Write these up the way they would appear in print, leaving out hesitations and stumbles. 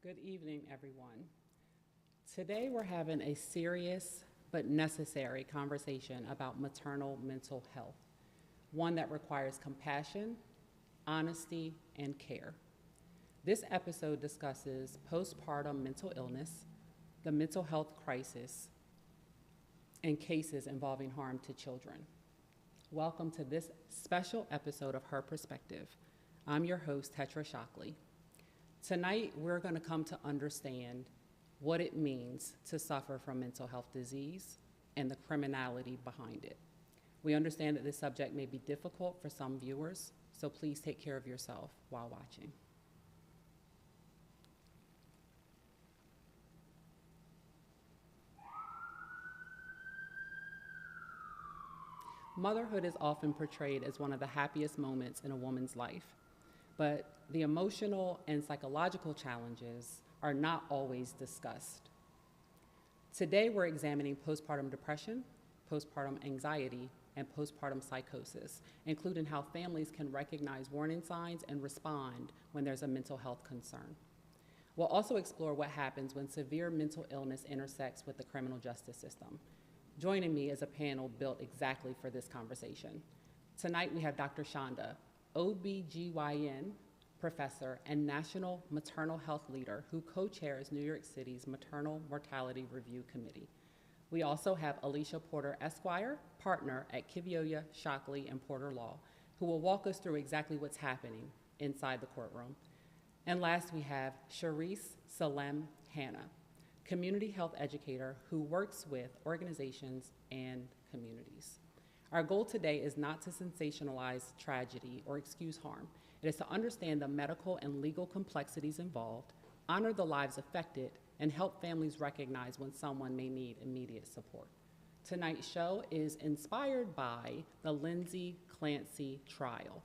Good evening, everyone. Today we're having a serious but necessary conversation about maternal mental health, one that requires compassion, honesty, and care. This episode discusses postpartum mental illness, the mental health crisis, and cases involving harm to children. Welcome to this special episode of Her Perspective. I'm your host, Tetra Shockley. Tonight, we're going to come to understand what it means to suffer from mental health disease and the criminality behind it. We understand that this subject may be difficult for some viewers, so please take care of yourself while watching. Motherhood is often portrayed as one of the happiest moments in a woman's life, but the emotional and psychological challenges are not always discussed. Today, we're examining postpartum depression, postpartum anxiety, and postpartum psychosis, including how families can recognize warning signs and respond when there's a mental health concern. We'll also explore what happens when severe mental illness intersects with the criminal justice system. Joining me is a panel built exactly for this conversation. Tonight, we have Dr. Ashanda, OBGYN professor and national maternal health leader who co-chairs New York City's Maternal Mortality Review Committee. We also have Alicia Porter Esquire, partner at Kivioja, Shockley, and Porter Law, who will walk us through exactly what's happening inside the courtroom. And last, we have Sharece Sellem-Hannah, community health educator who works with organizations and communities. Our goal today is not to sensationalize tragedy or excuse harm. It is to understand the medical and legal complexities involved, honor the lives affected, and help families recognize when someone may need immediate support. Tonight's show is inspired by the Lindsay Clancy trial.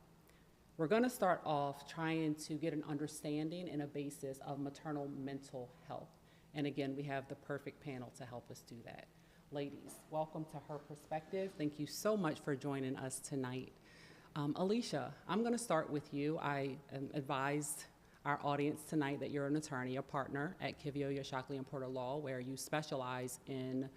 We're going to start off trying to get an understanding and a basis of maternal mental health. And again, we have the perfect panel to help us do that. Ladies, welcome to Her Perspective. Thank you so much for joining us tonight. Alicia, I'm going to start with you. I advised our audience tonight that you're an attorney, a partner at Kivioja, Shockley, and Porter Law, where you specialize in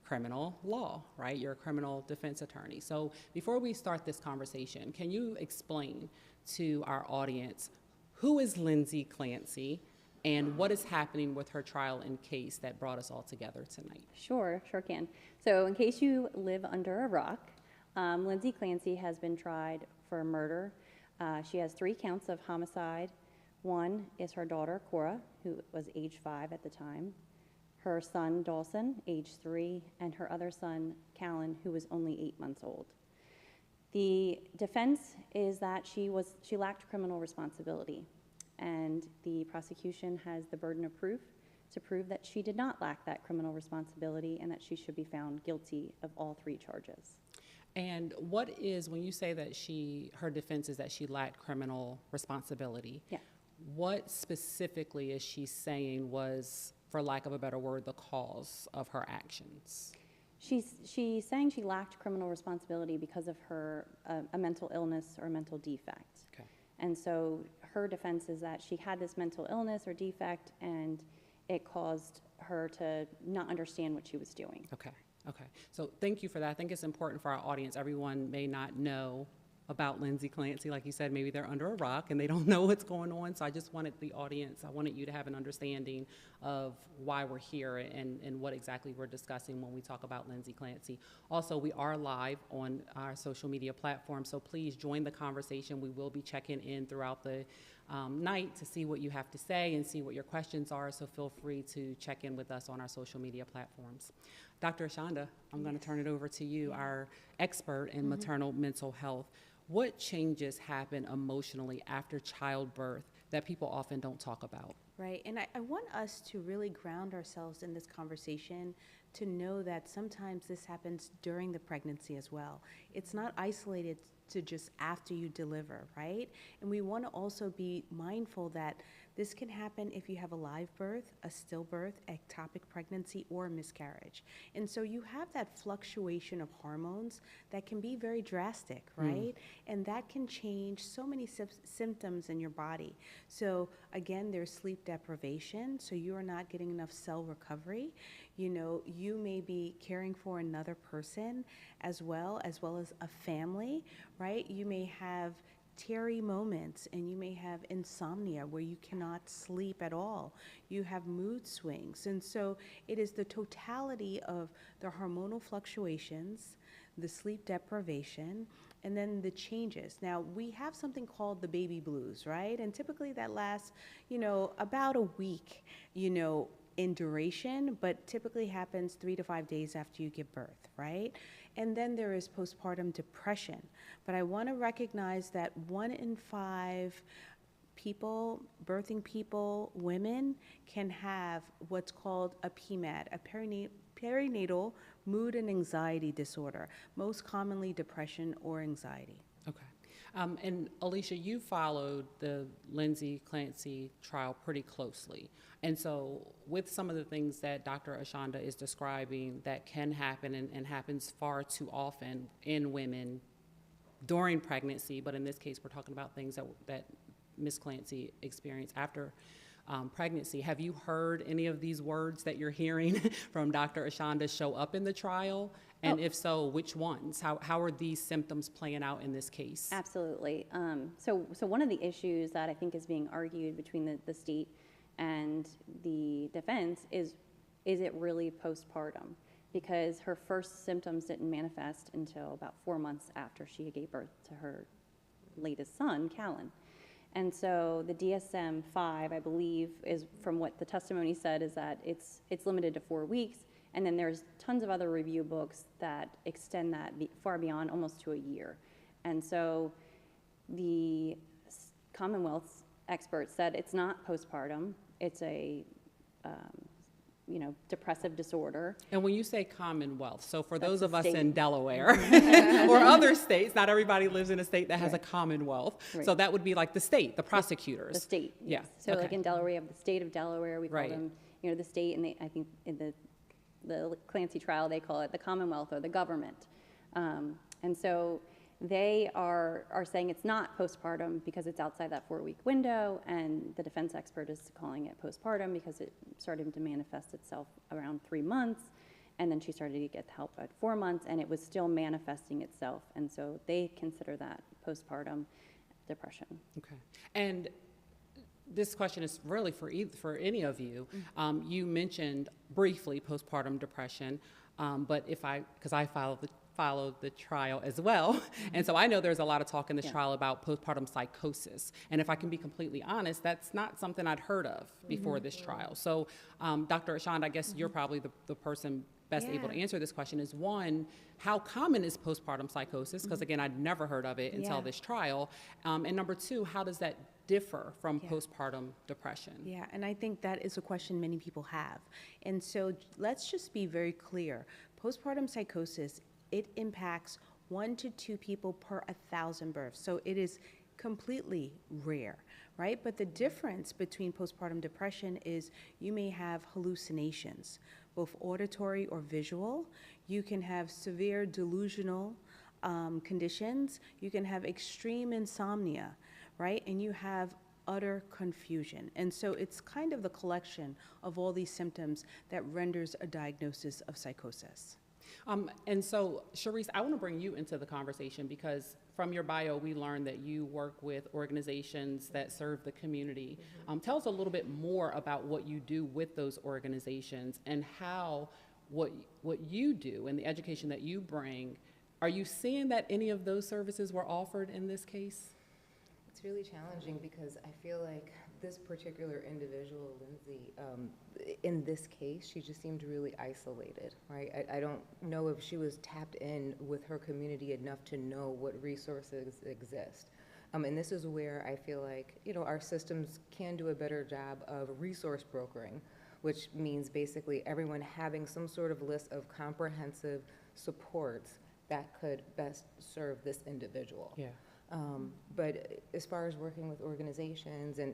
criminal law, right? You're a criminal defense attorney. So before we start this conversation, can you explain to our audience who is Lindsay Clancy and what is happening with her trial and case that brought us all together tonight? Sure can. So in case you live under a rock, Lindsay Clancy has been tried for murder. She has 3 counts of homicide. One is her daughter, Cora, who was age 5 at the time, her son, Dawson, age 3, and her other son, Callan, who was only 8 months old. The defense is that she lacked criminal responsibility, and the prosecution has the burden of proof to prove that she did not lack that criminal responsibility and that she should be found guilty of all 3 charges. And what is, when you say that her defense is that she lacked criminal responsibility, Yeah. what specifically is she saying was, for lack of a better word, the cause of her actions? She's saying she lacked criminal responsibility because of her a mental illness or a mental defect. Okay. And so her defense is that she had this mental illness or defect and it caused her to not understand what she was doing. Okay. So thank you for that. I think it's important for our audience. Everyone may not know about Lindsay Clancy. Like you said, maybe they're under a rock and they don't know what's going on. So I just wanted I wanted you to have an understanding of why we're here and what exactly we're discussing when we talk about Lindsay Clancy. Also, we are live on our social media platforms, so please join the conversation. We will be checking in throughout the night to see what you have to say and see what your questions are, so feel free to check in with us on our social media platforms. Dr. Ashanda, I'm going to turn it over to you, our expert in maternal mental health. What changes happen emotionally after childbirth that people often don't talk about? Right, and I want us to really ground ourselves in this conversation to know that sometimes this happens during the pregnancy as well. It's not isolated to just after you deliver, right? And we want to also be mindful that this can happen if you have a live birth, a stillbirth, ectopic pregnancy, or a miscarriage. And so you have that fluctuation of hormones that can be very drastic, right? And that can change so many symptoms in your body. So again, there's sleep deprivation, so you are not getting enough cell recovery. You know, you may be caring for another person as well as a family, right? You may have teary moments, and you may have insomnia where you cannot sleep at all. You have mood swings. And so it is the totality of the hormonal fluctuations, the sleep deprivation, and then the changes. Now, we have something called the baby blues, right? And typically that lasts, you know, about a week, you know, in duration, but typically happens 3 to 5 days after you give birth, right? And then there is postpartum depression. But I want to recognize that 1 in 5 people, birthing people, women, can have what's called a PMAD, a perinatal mood and anxiety disorder, most commonly depression or anxiety. Okay. And Alicia, you followed the Lindsay Clancy trial pretty closely. And so with some of the things that Dr. Ashanda is describing that can happen and happens far too often in women during pregnancy, but in this case, we're talking about things that Ms. Clancy experienced after pregnancy. Have you heard any of these words that you're hearing from Dr. Ashanda show up in the trial? And if so, which ones? How are these symptoms playing out in this case? Absolutely. So one of the issues that I think is being argued between the state and the defense is it really postpartum? Because her first symptoms didn't manifest until about 4 months after she gave birth to her latest son, Callan. And so the DSM-5, I believe, is from what the testimony said, is that it's limited to 4 weeks. And then there's tons of other review books that extend that far beyond, almost to a year. And so the Commonwealth's experts said it's not postpartum. It's a, depressive disorder. And when you say Commonwealth, so for That's those the of us state. in Delaware or other states, not everybody lives in a state that has a Commonwealth. Right. So that would be like the state, the prosecutors. The state. Yeah. Yes. So like in Delaware, we have the state of Delaware. We call Right. them, the state, and I think in the Clancy trial, they call it the Commonwealth or the government. And so they are saying it's not postpartum because it's outside that 4-week window, and the defense expert is calling it postpartum because it started to manifest itself around 3 months, and then she started to get help at 4 months, and it was still manifesting itself, and so they consider that postpartum depression. Okay. And this question is really for any of you. You mentioned briefly postpartum depression, but because I followed the trial as well, and so I know there's a lot of talk in this trial about postpartum psychosis. And if I can be completely honest, that's not something I'd heard of before this trial. So, Dr. Ashanda, I guess you're probably the person best able to answer this question. Is one, how common is postpartum psychosis? Because again, I'd never heard of it until this trial. And number two, how does that differ from postpartum depression? Yeah, and I think that is a question many people have. And so let's just be very clear. Postpartum psychosis, it impacts 1 to 2 people per 1,000 births. So it is completely rare, right? But the difference between postpartum depression is you may have hallucinations, both auditory or visual. You can have severe delusional conditions. You can have extreme insomnia, right? And you have utter confusion. And so it's kind of the collection of all these symptoms that renders a diagnosis of psychosis. And so, Sharece, I want to bring you into the conversation because from your bio, we learned that you work with organizations that serve the community. Tell us a little bit more about what you do with those organizations and how what you do and the education that you bring. Are you seeing that any of those services were offered in this case? It's really challenging because I feel like this particular individual, Lindsay, in this case, she just seemed really isolated, right? I don't know if she was tapped in with her community enough to know what resources exist. And this is where I feel like, our systems can do a better job of resource brokering, which means basically everyone having some sort of list of comprehensive supports that could best serve this individual. Yeah. But as far as working with organizations, and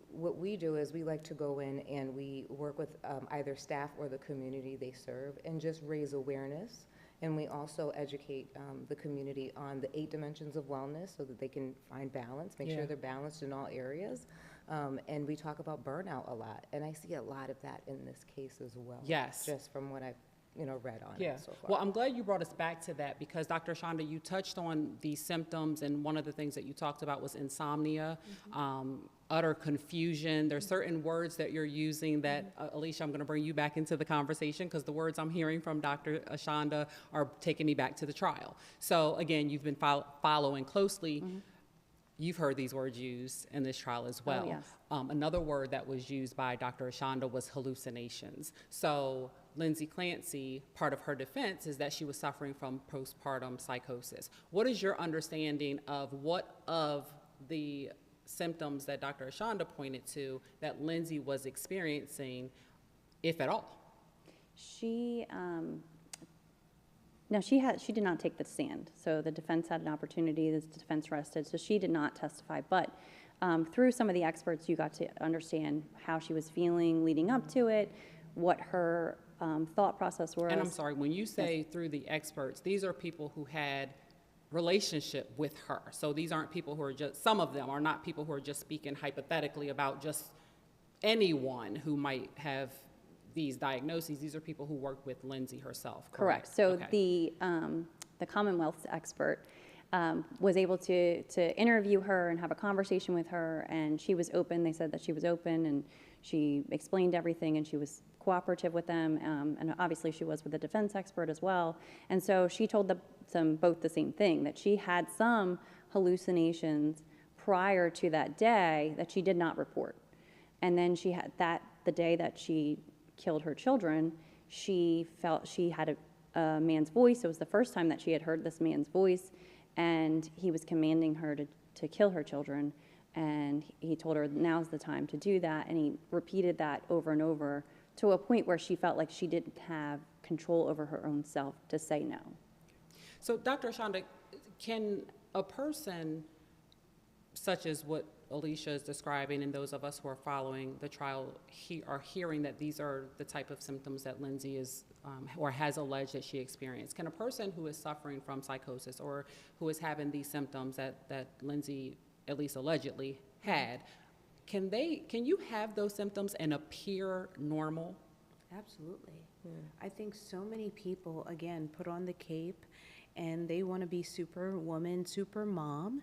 what we do is we like to go in and we work with either staff or the community they serve and just raise awareness. And we also educate the community on the 8 dimensions of wellness so that they can find balance, make sure they're balanced in all areas. And we talk about burnout a lot. And I see a lot of that in this case as well. Yes. Just from what I've read on Yeah. it so far. Well, I'm glad you brought us back to that because Dr. Ashanda, you touched on these symptoms, and one of the things that you talked about was insomnia, utter confusion. There's certain words that you're using that, Alicia, I'm going to bring you back into the conversation because the words I'm hearing from Dr. Ashanda are taking me back to the trial. So again, you've been following closely. You've heard these words used in this trial as well. Oh, yes. Another word that was used by Dr. Ashanda was hallucinations. So Lindsay Clancy, part of her defense is that she was suffering from postpartum psychosis. What is your understanding of what of the symptoms that Dr. Ashanda pointed to that Lindsay was experiencing, if at all? No, she did not take the stand. So the defense had an opportunity, the defense rested, so she did not testify. But through some of the experts, you got to understand how she was feeling leading up to it, what her thought process was. And I'm sorry, when you say through the experts, these are people who had relationship with her. So these aren't people who are just, some of them are not people who are just speaking hypothetically about just anyone who might have these diagnoses. These are people who worked with Lindsay herself, correct? So Okay. the Commonwealth's expert was able to interview her and have a conversation with her, and she was open. They said that she was open, and she explained everything, and she was cooperative with them, and obviously she was with the defense expert as well. And so she told them both the same thing, that she had some hallucinations prior to that day that she did not report. And then she had the day that she killed her children, she felt she had a man's voice. It was the first time that she had heard this man's voice, and he was commanding her to kill her children. And he told her, now's the time to do that. And he repeated that over and over to a point where she felt like she didn't have control over her own self to say no. So Dr. Ashanda, can a person such as what Alicia is describing and those of us who are following the trial are hearing that these are the type of symptoms that Lindsay is or has alleged that she experienced, can a person who is suffering from psychosis or who is having these symptoms that Lindsay at least allegedly had, can you have those symptoms and appear normal? Absolutely. I think so many people, again, put on the cape and they want to be superwoman, super mom.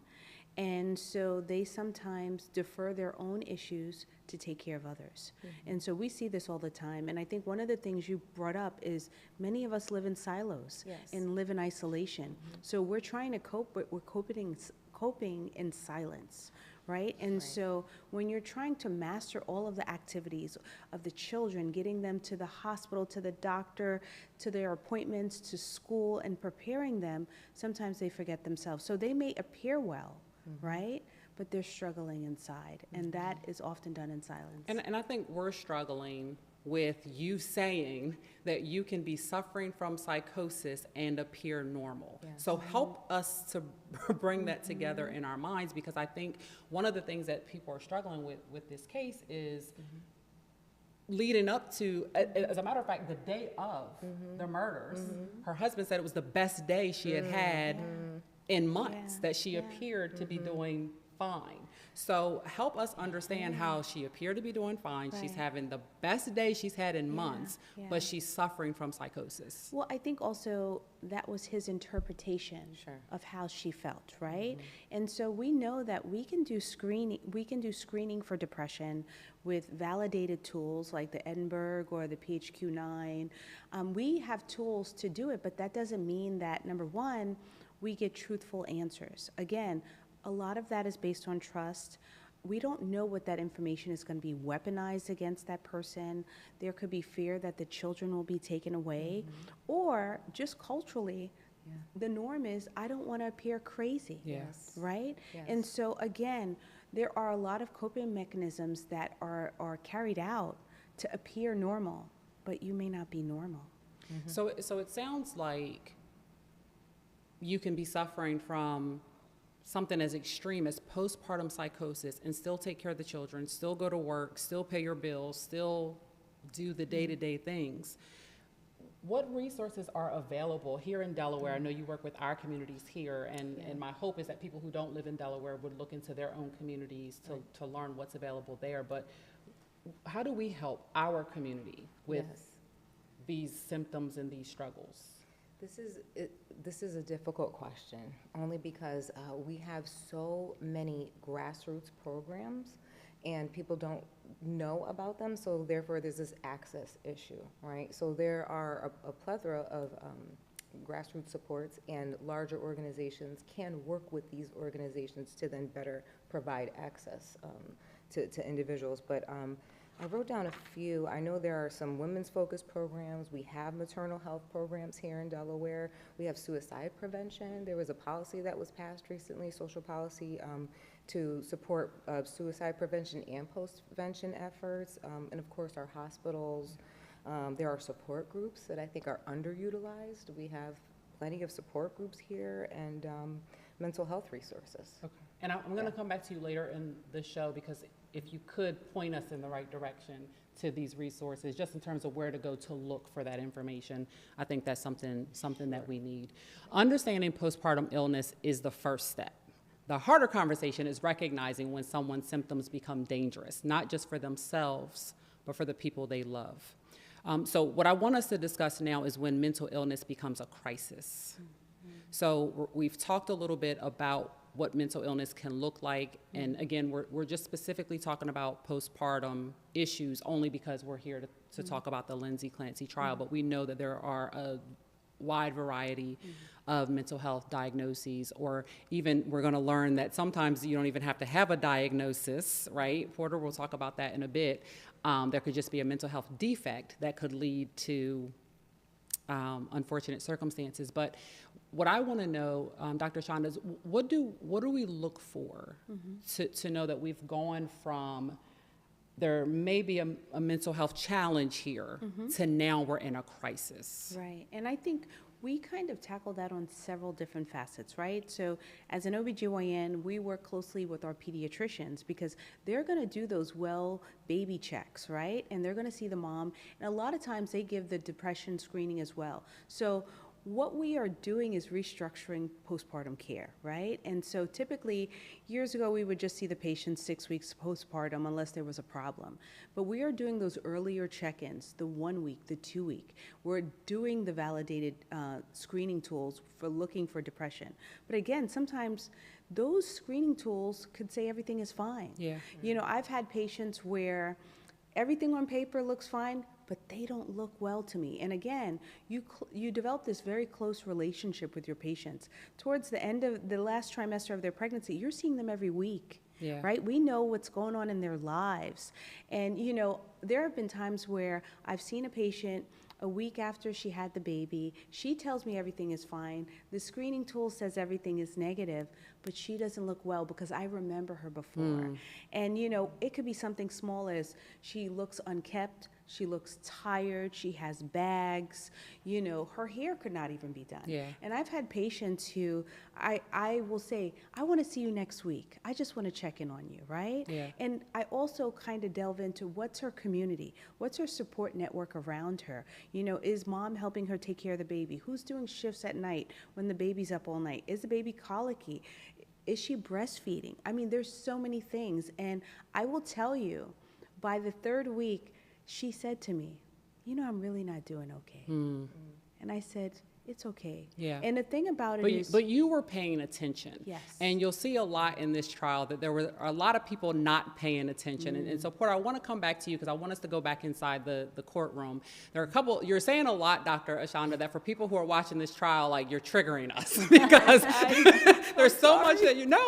And so they sometimes defer their issues issues to take care of others. And so we see this all the time. And I think one of the things you brought up is many of us live in silos and live in isolation. So we're trying to cope, but we're coping in silence. Right? And so when you're trying to master all of the activities of the children, getting them to the hospital, to the doctor, to their appointments, to school, and preparing them, sometimes they forget themselves. So they may appear well, right? But they're struggling inside. And that is often done in silence. And I think we're struggling with you saying that you can be suffering from psychosis and appear normal. So help us to bring that together in our minds, because I think one of the things that people are struggling with this case is leading up to, as a matter of fact, the day of the murders, her husband said it was the best day she had had in months, that she appeared to be doing fine. So help us understand how she appeared to be doing fine. Right. She's having the best day she's had in months, but she's suffering from psychosis. Well, I think also that was his interpretation of how she felt, right? And so we know that we can do screening for depression with validated tools like the Edinburgh or the PHQ-9. We have tools to do it, but that doesn't mean that, number one, we get truthful answers. Again, a lot of that is based on trust. We don't know what that information is going to be weaponized against that person. There could be fear that the children will be taken away, or just culturally, the norm is, I don't want to appear crazy, right? And so again, there are a lot of coping mechanisms that are carried out to appear normal, but you may not be normal. So it sounds like you can be suffering from something as extreme as postpartum psychosis and still take care of the children, still go to work, still pay your bills, still do the day-to-day things. What resources are available here in Delaware? I know you work with our communities here, and my hope is that people who don't live in Delaware would look into their own communities to learn what's available there. But how do we help our community with these symptoms and these struggles? This is a difficult question, only because we have so many grassroots programs and people don't know about them, so therefore there's this access issue, right? So there are a plethora of grassroots supports, and larger organizations can work with these organizations to then better provide access to individuals. But I wrote down a few. I know there are some women's focused programs. We have maternal health programs here in Delaware. We have suicide prevention. There was a policy that was passed recently, social policy, to support suicide prevention and post-prevention efforts. And of course, our hospitals. There are support groups that I think are underutilized. We have plenty of support groups here, and mental health resources. Okay. And I'm going to come back to you later in the show, because if you could point us in the right direction to these resources, just in terms of where to go to look for that information, I think that's something that we need. Understanding postpartum illness is the first step. The harder conversation is recognizing when someone's symptoms become dangerous, not just for themselves, but for the people they love. So what I want us to discuss now is when mental illness becomes a crisis. Mm-hmm. So we've talked a little bit about what mental illness can look like, and again, we're just specifically talking about postpartum issues only because we're here to talk about the Lindsay Clancy trial, but we know that there are a wide variety of mental health diagnoses, or even we're going to learn that sometimes you don't even have to have a diagnosis, right? Porter will talk about that in a bit. There could just be a mental health defect that could lead to unfortunate circumstances. But what I want to know, Dr. Ashanda, is what do we look for to know that we've gone from there may be a mental health challenge here to now we're in a crisis? Right, and I think we kind of tackle that on several different facets, right? So as an OBGYN, we work closely with our pediatricians because they're going to do those baby checks, right? And they're going to see the mom, and a lot of times they give the depression screening as well. So what we are doing is restructuring postpartum care, right? And so typically, years ago, we would just see the patient 6 weeks postpartum unless there was a problem. But we are doing those earlier check-ins, the 1 week, the 2 week. We're doing the validated screening tools for looking for depression. But again, sometimes those screening tools could say everything is fine. Yeah. You know, I've had patients where everything on paper looks fine, but they don't look well to me. And again, you develop this very close relationship with your patients. Towards the end of the last trimester of their pregnancy, you're seeing them every week, right? We know what's going on in their lives. And, you know, there have been times where I've seen a patient a week after she had the baby. She tells me everything is fine. The screening tool says everything is negative, but she doesn't look well because I remember her before. And, you know, it could be something small as she looks unkept, she looks tired, she has bags, you know, her hair could not even be done. Yeah. And I've had patients who I will say, I want to see you next week. I just want to check in on you, right? Yeah. And I also kind of delve into what's her community, what's her support network around her. You know, is mom helping her take care of the baby? Who's doing shifts at night when the baby's up all night? Is the baby colicky? Is she breastfeeding? I mean, there's so many things. And I will tell you, by the 3rd week, she said to me, you know, I'm really not doing okay. And I said, it's okay. Yeah. And the thing about it is... But you were paying attention. Yes. And you'll see a lot in this trial that there were a lot of people not paying attention. And so, Porter, I want to come back to you because I want us to go back inside the courtroom. There are a couple, you're saying a lot, Dr. Ashanda, that for people who are watching this trial, like, you're triggering us because there's so much that you, no.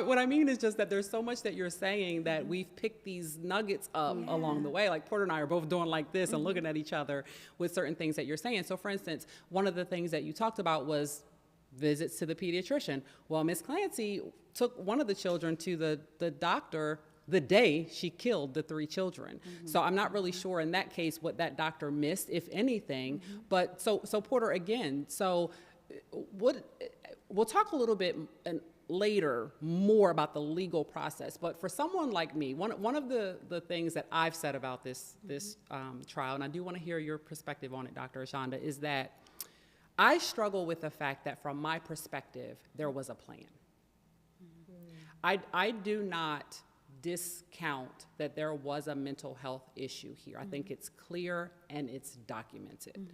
What I mean is just that there's so much that you're saying that we've picked these nuggets up along the way. Like, Porter and I are both doing like this and looking at each other with certain things that you're saying. So, for instance, one of the things that you talked about was visits to the pediatrician. Well, Miss Clancy took one of the children to the doctor the day she killed the 3 children. So I'm not really sure in that case what that doctor missed, if anything. But so Porter, again, so we'll talk a little bit later more about the legal process, but for someone like me, one of the things that I've said about this trial, and I do want to hear your perspective on it, Dr. Ashanda, is that I struggle with the fact that from my perspective, there was a plan. I do not discount that there was a mental health issue here. I think it's clear and it's documented.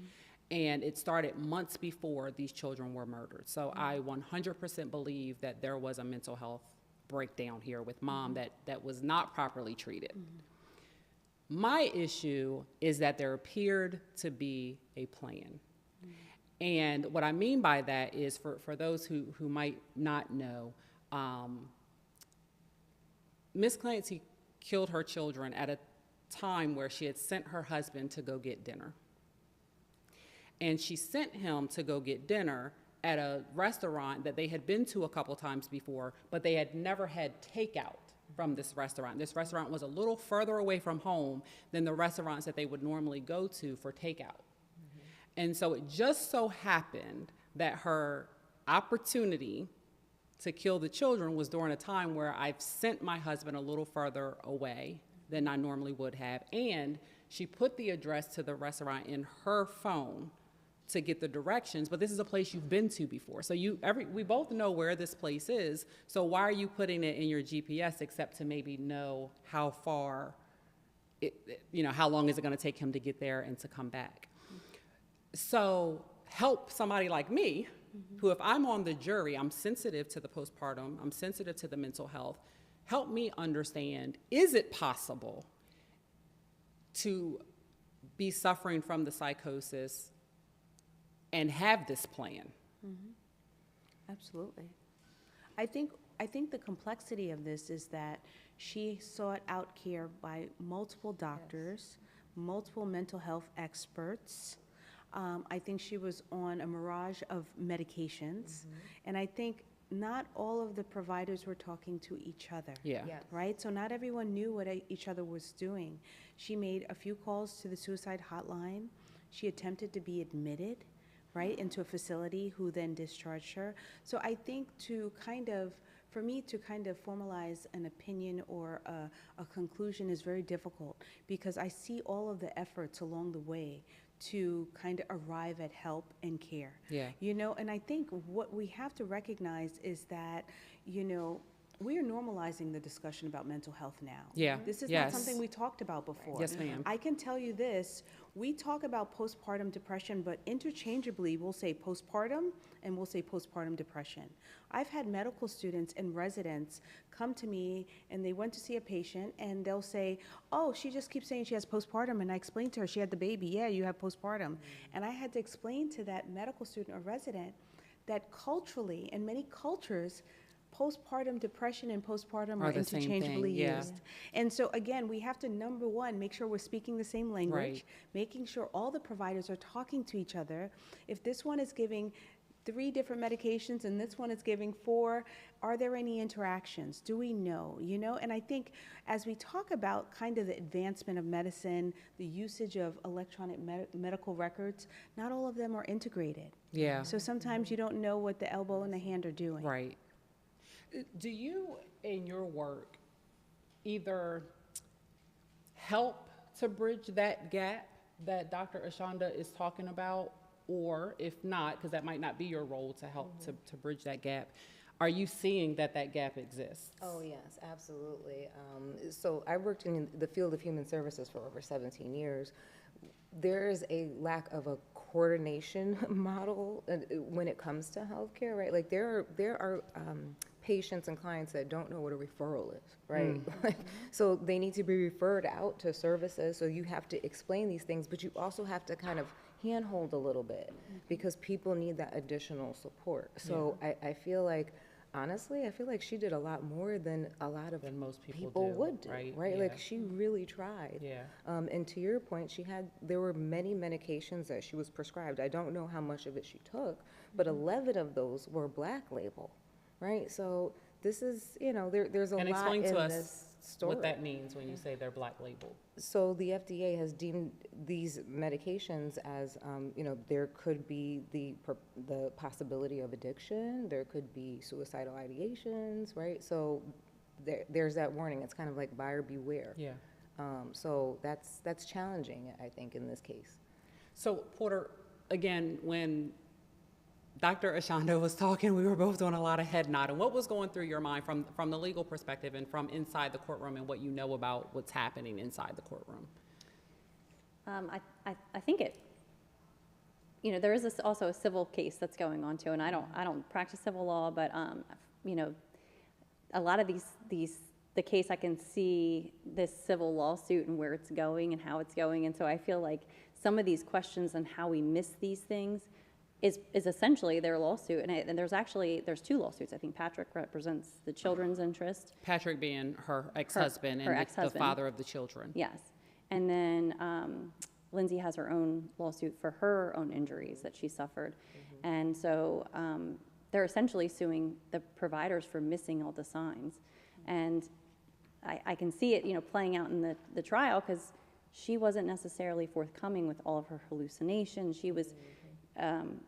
And it started months before these children were murdered. So I 100% believe that there was a mental health breakdown here with mom that was not properly treated. My issue is that there appeared to be a plan. And what I mean by that is, for those who might not know, Miss Clancy killed her children at a time where she had sent her husband to go get dinner. And she sent him to go get dinner at a restaurant that they had been to a couple times before, but they had never had takeout from this restaurant. This restaurant was a little further away from home than the restaurants that they would normally go to for takeout. And so it just so happened that her opportunity to kill the children was during a time where I've sent my husband a little further away than I normally would have. And she put the address to the restaurant in her phone to get the directions, but this is a place you've been to before. So we both know where this place is, so why are you putting it in your GPS except to maybe know how far, how long is it gonna take him to get there and to come back? So help somebody like me, who if I'm on the jury, I'm sensitive to the postpartum, I'm sensitive to the mental health, help me understand, is it possible to be suffering from the psychosis and have this plan? Absolutely. I think the complexity of this is that she sought out care by multiple doctors, multiple mental health experts. I think she was on a mirage of medications, and I think not all of the providers were talking to each other. Yeah. Yes. Right? So not everyone knew what each other was doing. She made a few calls to the suicide hotline. She attempted to be admitted, right, into a facility who then discharged her. So I think for me to formalize an opinion or a conclusion is very difficult, because I see all of the efforts along the way to kind of arrive at help and care. Yeah. And I think what we have to recognize is that, we are normalizing the discussion about mental health now. Yeah. This is Yes. not something we talked about before. Yes, ma'am. I can tell you this, we talk about postpartum depression, but interchangeably we'll say postpartum and we'll say postpartum depression. I've had medical students and residents come to me and they went to see a patient and they'll say, oh, she just keeps saying she has postpartum, and I explained to her she had the baby. Yeah, you have postpartum. And I had to explain to that medical student or resident that culturally, in many cultures, postpartum depression and postpartum are the same thing, interchangeably yeah. used. And so again, we have to, number one, make sure we're speaking the same language, Right. making sure all the providers are talking to each other. If this one is giving 3 different medications and this one is giving 4, are there any interactions? Do we know? And I think as we talk about kind of the advancement of medicine, the usage of electronic medical records, not all of them are integrated. Yeah. So sometimes you don't know what the elbow and the hand are doing. Right. Do you, in your work, either help to bridge that gap that Dr. Ashanda is talking about, or if not, because that might not be your role to help to bridge that gap, are you seeing that gap exists? Oh, yes, absolutely. So I worked in the field of human services for over 17 years. There is a lack of a coordination model when it comes to healthcare, right? Like there are patients and clients that don't know what a referral is, right? So they need to be referred out to services. So you have to explain these things, but you also have to kind of handhold a little bit because people need that additional support. So I feel like, honestly, she did a lot more than a lot of Than most people do, would do, right? right? Yeah. Like she really tried. Yeah. And to your point, there were many medications that she was prescribed. I don't know how much of it she took, but 11 of those were Black label, right? So this is, there's a And lot explain in to us this. story. what that means when you say they're black labeled. So the FDA has deemed these medications as, there could be the possibility of addiction, there could be suicidal ideations, right? So there's that warning. It's kind of like buyer beware. Yeah. So that's challenging, I think, in this case. So Porter, again, when Dr. Ashanda was talking, we were both doing a lot of head nodding. What was going through your mind from the legal perspective and from inside the courtroom and what you know about what's happening inside the courtroom? I think there is also a civil case that's going on too, and I don't practice civil law, but a lot of the case, I can see this civil lawsuit and where it's going and how it's going, and so I feel like some of these questions and how we miss these things is essentially their lawsuit, and there's two lawsuits. I think Patrick represents the children's interest. Patrick being her ex-husband her and ex-husband. the father of the children. Yes, and then Lindsay has her own lawsuit for her own injuries that she suffered, and so they're essentially suing the providers for missing all the signs, and I can see it, playing out in the trial because she wasn't necessarily forthcoming with all of her hallucinations. She was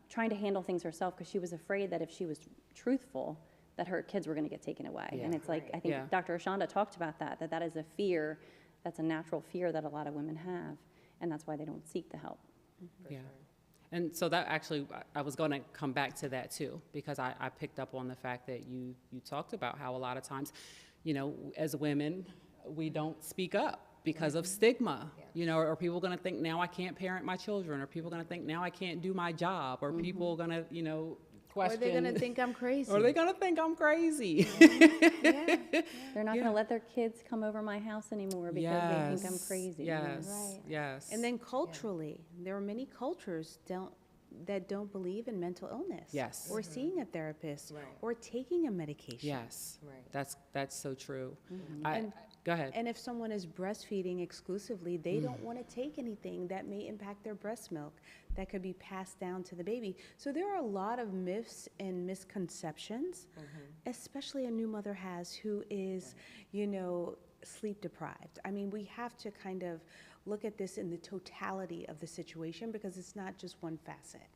trying to handle things herself because she was afraid that if she was truthful, that her kids were going to get taken away. Yeah. And it's like, I think Dr. Ashanda talked about that is a fear, that's a natural fear that a lot of women have, and that's why they don't seek the help. Yeah. And so that actually, I was going to come back to that too, because I picked up on the fact that you talked about how a lot of times, as women, we don't speak up because of stigma, or people going to think now I can't parent my children, or people going to think now I can't do my job, or people going to, question. Or they're going to think I'm crazy. Or they're going to think I'm crazy. Yeah. They're not going to let their kids come over my house anymore because they think I'm crazy. Yes, Right. yes. And then culturally, there are many cultures that don't believe in mental illness. Yes. Or seeing a therapist. Right. Or taking a medication. Yes, Right. that's so true. And- Go ahead. And if someone is breastfeeding exclusively, they don't want to take anything that may impact their breast milk that could be passed down to the baby. So there are a lot of myths and misconceptions, especially a new mother has who is, sleep deprived. I mean, we have to kind of look at this in the totality of the situation because it's not just one facet.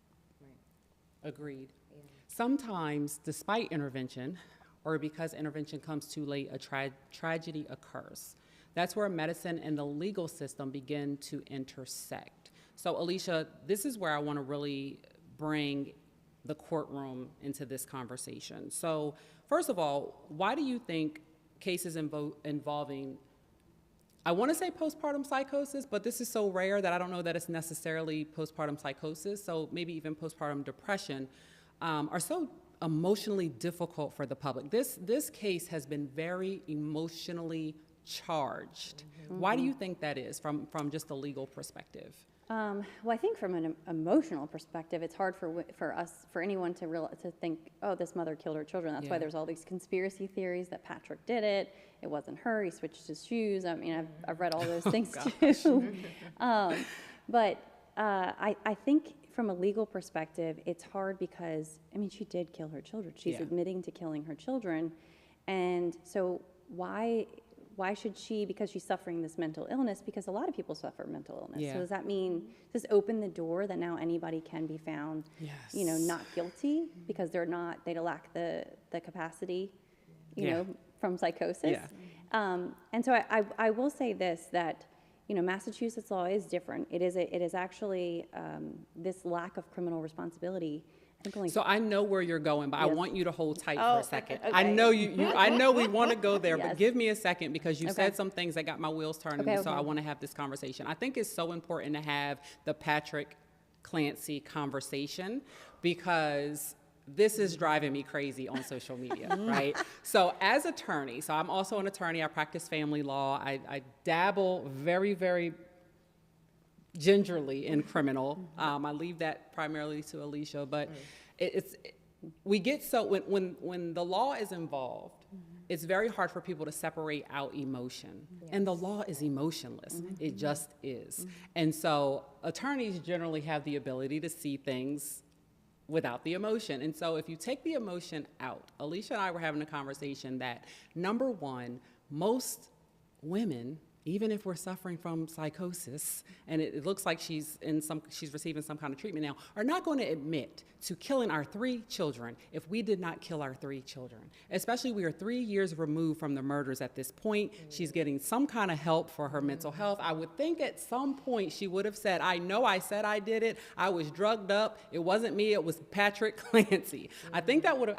Agreed. Sometimes, despite intervention, or because intervention comes too late, a tragedy occurs. That's where medicine and the legal system begin to intersect. So Alicia, this is where I want to really bring the courtroom into this conversation. So first of all, why do you think cases involving, I want to say postpartum psychosis, but this is so rare that I don't know that it's necessarily postpartum psychosis, so maybe even postpartum depression, are so emotionally difficult for the public. This case has been very emotionally charged. Why do you think that is from just a legal perspective? Well, I think from an emotional perspective, it's hard for anyone to think, oh, this mother killed her children. That's why there's all these conspiracy theories that Patrick did it. It wasn't her. He switched his shoes. I mean, I've read all those things too. But I think from a legal perspective, it's hard because, she did kill her children. She's admitting to killing her children. And so why should she, because she's suffering this mental illness, because a lot of people suffer mental illness. Yeah. So does that mean, does this open the door that now anybody can be found, not guilty because they lack the capacity, from psychosis? Yeah. And so I will say this, that Massachusetts law is different. It is actually this lack of criminal responsibility. So I know where you're going, but I want you to hold tight for a second. Okay. I know I know we want to go there, but Yes. give me a second because you said some things that got my wheels turning, Okay, so I okay. want to have this conversation. I think it's so important to have the Patrick Clancy conversation because this is driving me crazy on social media, right? So as attorney, so I'm also an attorney, I practice family law, I dabble very, very gingerly in criminal. I leave that primarily to Alicia, but we get so, when the law is involved, it's very hard for people to separate out emotion. And the law is emotionless. It just is. And so attorneys generally have the ability to see things without the emotion. And so if you take the emotion out, Alicia and I were having a conversation that, number one, most women, even if we're suffering from psychosis, and it looks like she's receiving some kind of treatment now, are not going to admit to killing our 3 children if we did not kill our 3 children. Especially, we are 3 years removed from the murders at this point. She's getting some kind of help for her mental health. I would think at some point she would have said, I know I said I did it. I was drugged up. It wasn't me. It was Patrick Clancy. I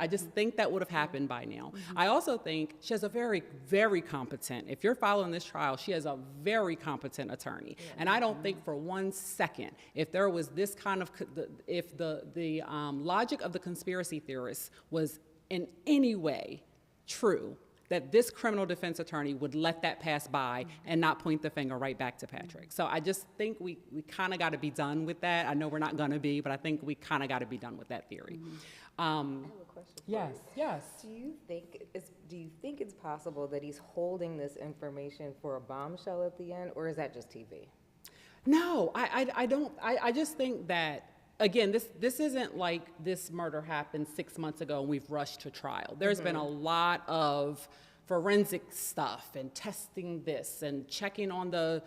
just think that would have happened by now. I also think she has a very, very competent, if you're following this trial, she has a very competent attorney. And I don't think for one second, if there was this kind of, if the logic of the conspiracy theorists was in any way true, that this criminal defense attorney would let that pass by and not point the finger right back to Patrick. So I just think we kind of got to be done with that. I know we're not going to be, but I think we kind of got to be done with that theory. I have a question for you. Yes. Do you think it's possible that he's holding this information for a bombshell at the end, or is that just TV? No, I don't. I just think that, again, this isn't like this murder happened 6 months ago and we've rushed to trial. There's been a lot of forensic stuff and testing this and checking on the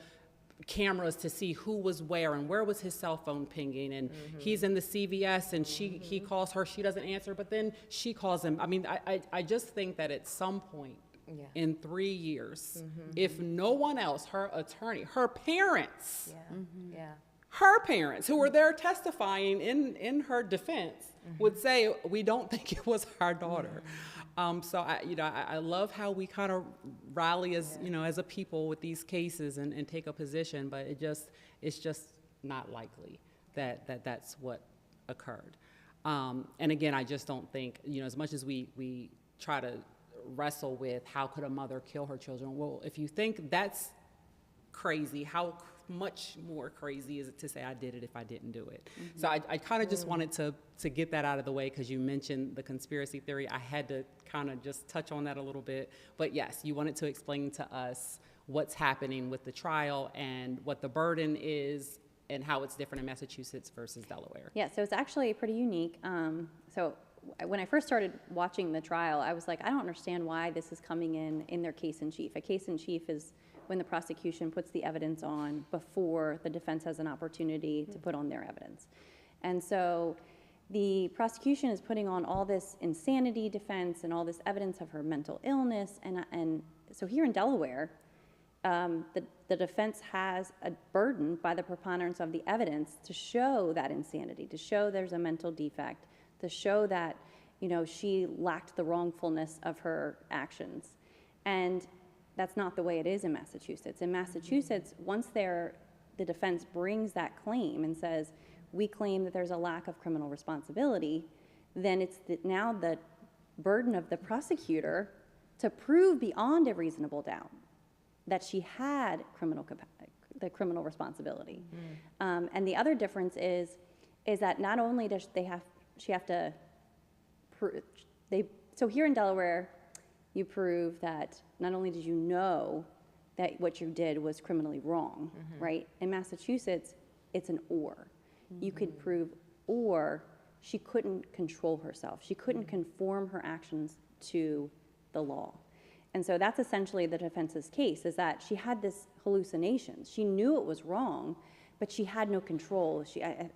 cameras to see who was where and where was his cell phone pinging, and he's in the CVS and he calls her, she doesn't answer, but then she calls him. I mean, I just think that at some point in 3 years, if no one else, her attorney, her parents, her parents who were there testifying in her defense would say, we don't think it was our daughter. So I love how we kind of rally as, as a people with these cases and take a position, but it's just not likely that that's what occurred. And again, I just don't think, as much as we try to wrestle with how could a mother kill her children, well, if you think that's crazy, how much more crazy is it to say I did it if I didn't do it? So I kind of just wanted to get that out of the way, because you mentioned the conspiracy theory. I had to kind of just touch on that a little bit. But yes, you wanted to explain to us what's happening with the trial and what the burden is and how it's different in Massachusetts versus Delaware. Yeah, so it's actually pretty unique. So when I first started watching the trial, I was like, I don't understand why this is coming in their case in chief. A case in chief is when the prosecution puts the evidence on before the defense has an opportunity to put on their evidence. And so the prosecution is putting on all this insanity defense and all this evidence of her mental illness. And so here in Delaware, the defense has a burden by the preponderance of the evidence to show that insanity, to show there's a mental defect, to show that, she lacked the wrongfulness of her actions. And that's not the way it is in Massachusetts. In Massachusetts, once the defense brings that claim and says, we claim that there's a lack of criminal responsibility, then it's now the burden of the prosecutor to prove beyond a reasonable doubt that she had the criminal responsibility. And the other difference is that not only does she have to prove, so here in Delaware, you prove that not only did you know that what you did was criminally wrong, right? In Massachusetts, it's an or. You could prove or she couldn't control herself. She couldn't conform her actions to the law. And so that's essentially the defense's case, is that she had this hallucination. She knew it was wrong, but she had no control.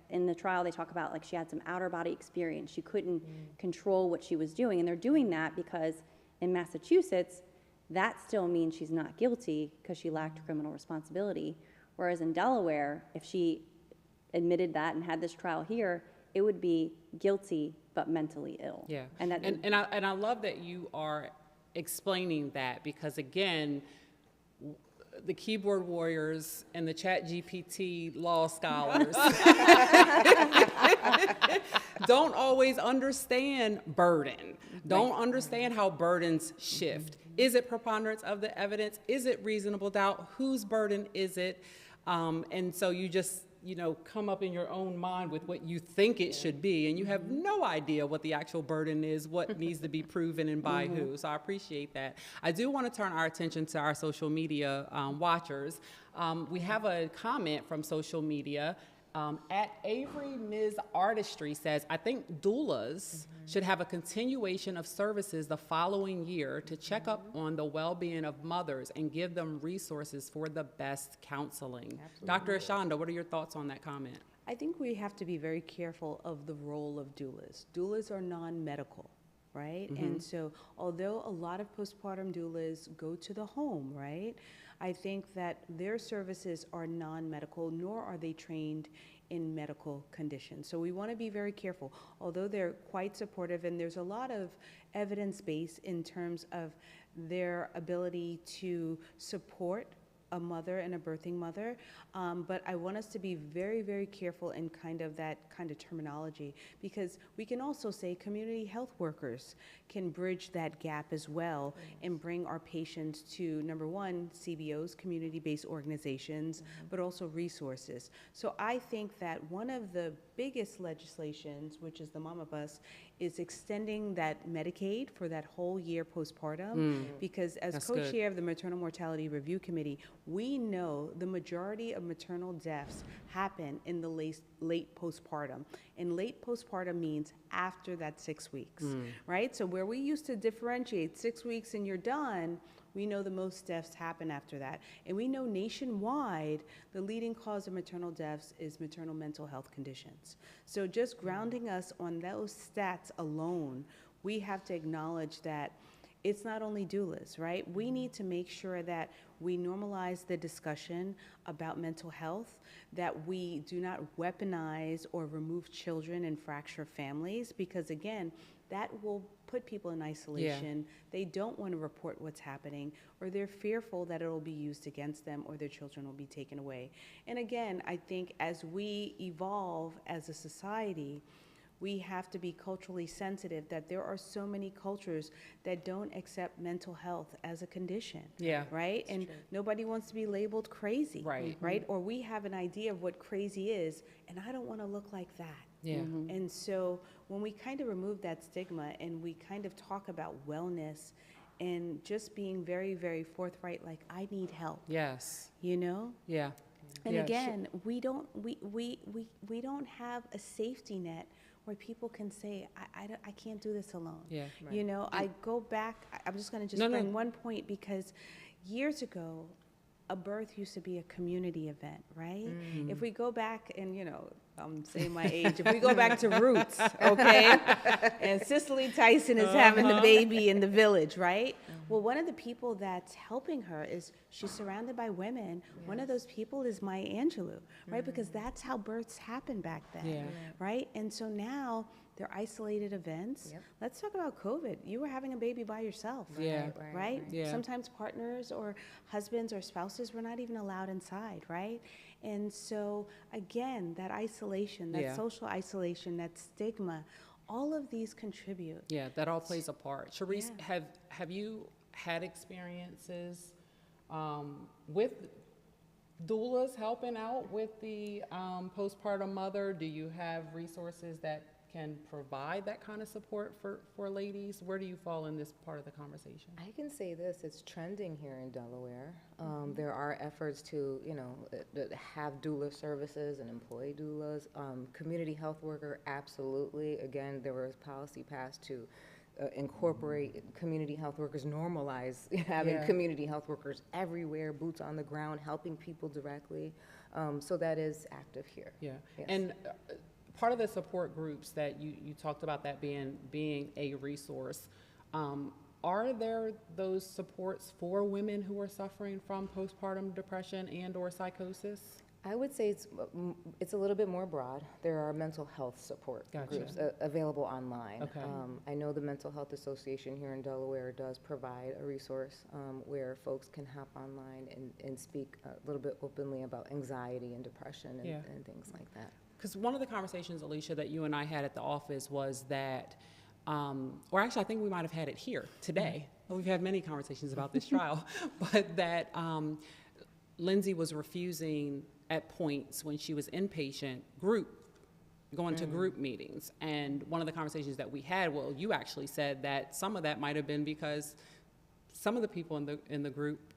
In the trial, they talk about she had some outer body experience. She couldn't control what she was doing. And they're doing that because in Massachusetts, that still means she's not guilty because she lacked criminal responsibility. Whereas in Delaware, if she admitted that and had this trial here, it would be guilty but mentally ill. Yeah, and I love that you are explaining that, because again, the keyboard warriors and the ChatGPT law scholars don't always understand burden, don't understand how burdens shift. Is it preponderance of the evidence? Is it reasonable doubt? Whose burden is it? And so you just, come up in your own mind with what you think it should be, and you have no idea what the actual burden is, what needs to be proven, and by who. So I appreciate that. I do want to turn our attention to our social media watchers. We have a comment from social media, At Avery, Ms. Artistry says, I think doulas should have a continuation of services the following year to check up on the well-being of mothers and give them resources for the best counseling. Dr. Ashanda, what are your thoughts on that comment? I think we have to be very careful of the role of doulas. Doulas are non-medical, right? And so although a lot of postpartum doulas go to the home, right? I think that their services are non-medical, nor are they trained in medical conditions. So we want to be very careful. Although they're quite supportive, and there's a lot of evidence base in terms of their ability to support a mother and a birthing mother, but I want us to be very, very careful in that kind of terminology, because we can also say community health workers can bridge that gap as well and bring our patients to, number one, CBOs, community-based organizations, but also resources. So I think that one of the biggest legislations, which is the Mama Bus, is extending that Medicaid for that whole year postpartum, because as co-chair of the Maternal Mortality Review Committee, we know the majority of maternal deaths happen in the late postpartum. And late postpartum means after that 6 weeks, right? So where we used to differentiate 6 weeks and you're done, we know the most deaths happen after that. And we know nationwide, the leading cause of maternal deaths is maternal mental health conditions. So just grounding us on those stats alone, we have to acknowledge that it's not only doulas, right? We need to make sure that we normalize the discussion about mental health, that we do not weaponize or remove children and fracture families, because again, that will put people in isolation. They don't want to report what's happening, or they're fearful that it will be used against them or their children will be taken away. And again, I think as we evolve as a society, we have to be culturally sensitive that there are so many cultures that don't accept mental health as a condition. Right? And nobody wants to be labeled crazy. Right? Or we have an idea of what crazy is, and I don't want to look like that. And so when we kind of remove that stigma and we kind of talk about wellness and just being very, very forthright, like, I need help. You know? And again, we don't have a safety net where people can say, I can't do this alone. You know, I go back, I'm just going to bring one point, because years ago, a birth used to be a community event, right? If we go back and, I'm saying my age, if we go back to Roots, okay? And Cicely Tyson is having the baby in the village, right? Well, one of the people that's helping her is she's surrounded by women. One of those people is Maya Angelou, right? Because that's how births happened back then, right? And so now they're isolated events. Let's talk about COVID. You were having a baby by yourself, right? Sometimes partners or husbands or spouses were not even allowed inside, right? And so again, that isolation, that social isolation, that stigma, all of these contribute. That all plays a part. Sharece, have you had experiences with doulas helping out with the postpartum mother? Do you have resources that can provide that kind of support for ladies? Where do you fall in this part of the conversation? I can say this, it's trending here in Delaware. There are efforts to, have doula services and employ doulas. Community health worker, absolutely. Again, there was policy passed to incorporate community health workers, normalize having community health workers everywhere, boots on the ground, helping people directly. So that is active here. And part of the support groups that you talked about that being a resource, are there those supports for women who are suffering from postpartum depression and or psychosis? I would say it's a little bit more broad. There are mental health support groups available online. I know the Mental Health Association here in Delaware does provide a resource where folks can hop online and speak a little bit openly about anxiety and depression and things like that. Because one of the conversations, Alicia, that you and I had at the office was that, or actually I think we might have had it here today. We've had many conversations about this trial, but that Lindsay was refusing at points when she was inpatient going to group meetings. And one of the conversations that we had, well, you actually said that some of that might have been because some of the people in the group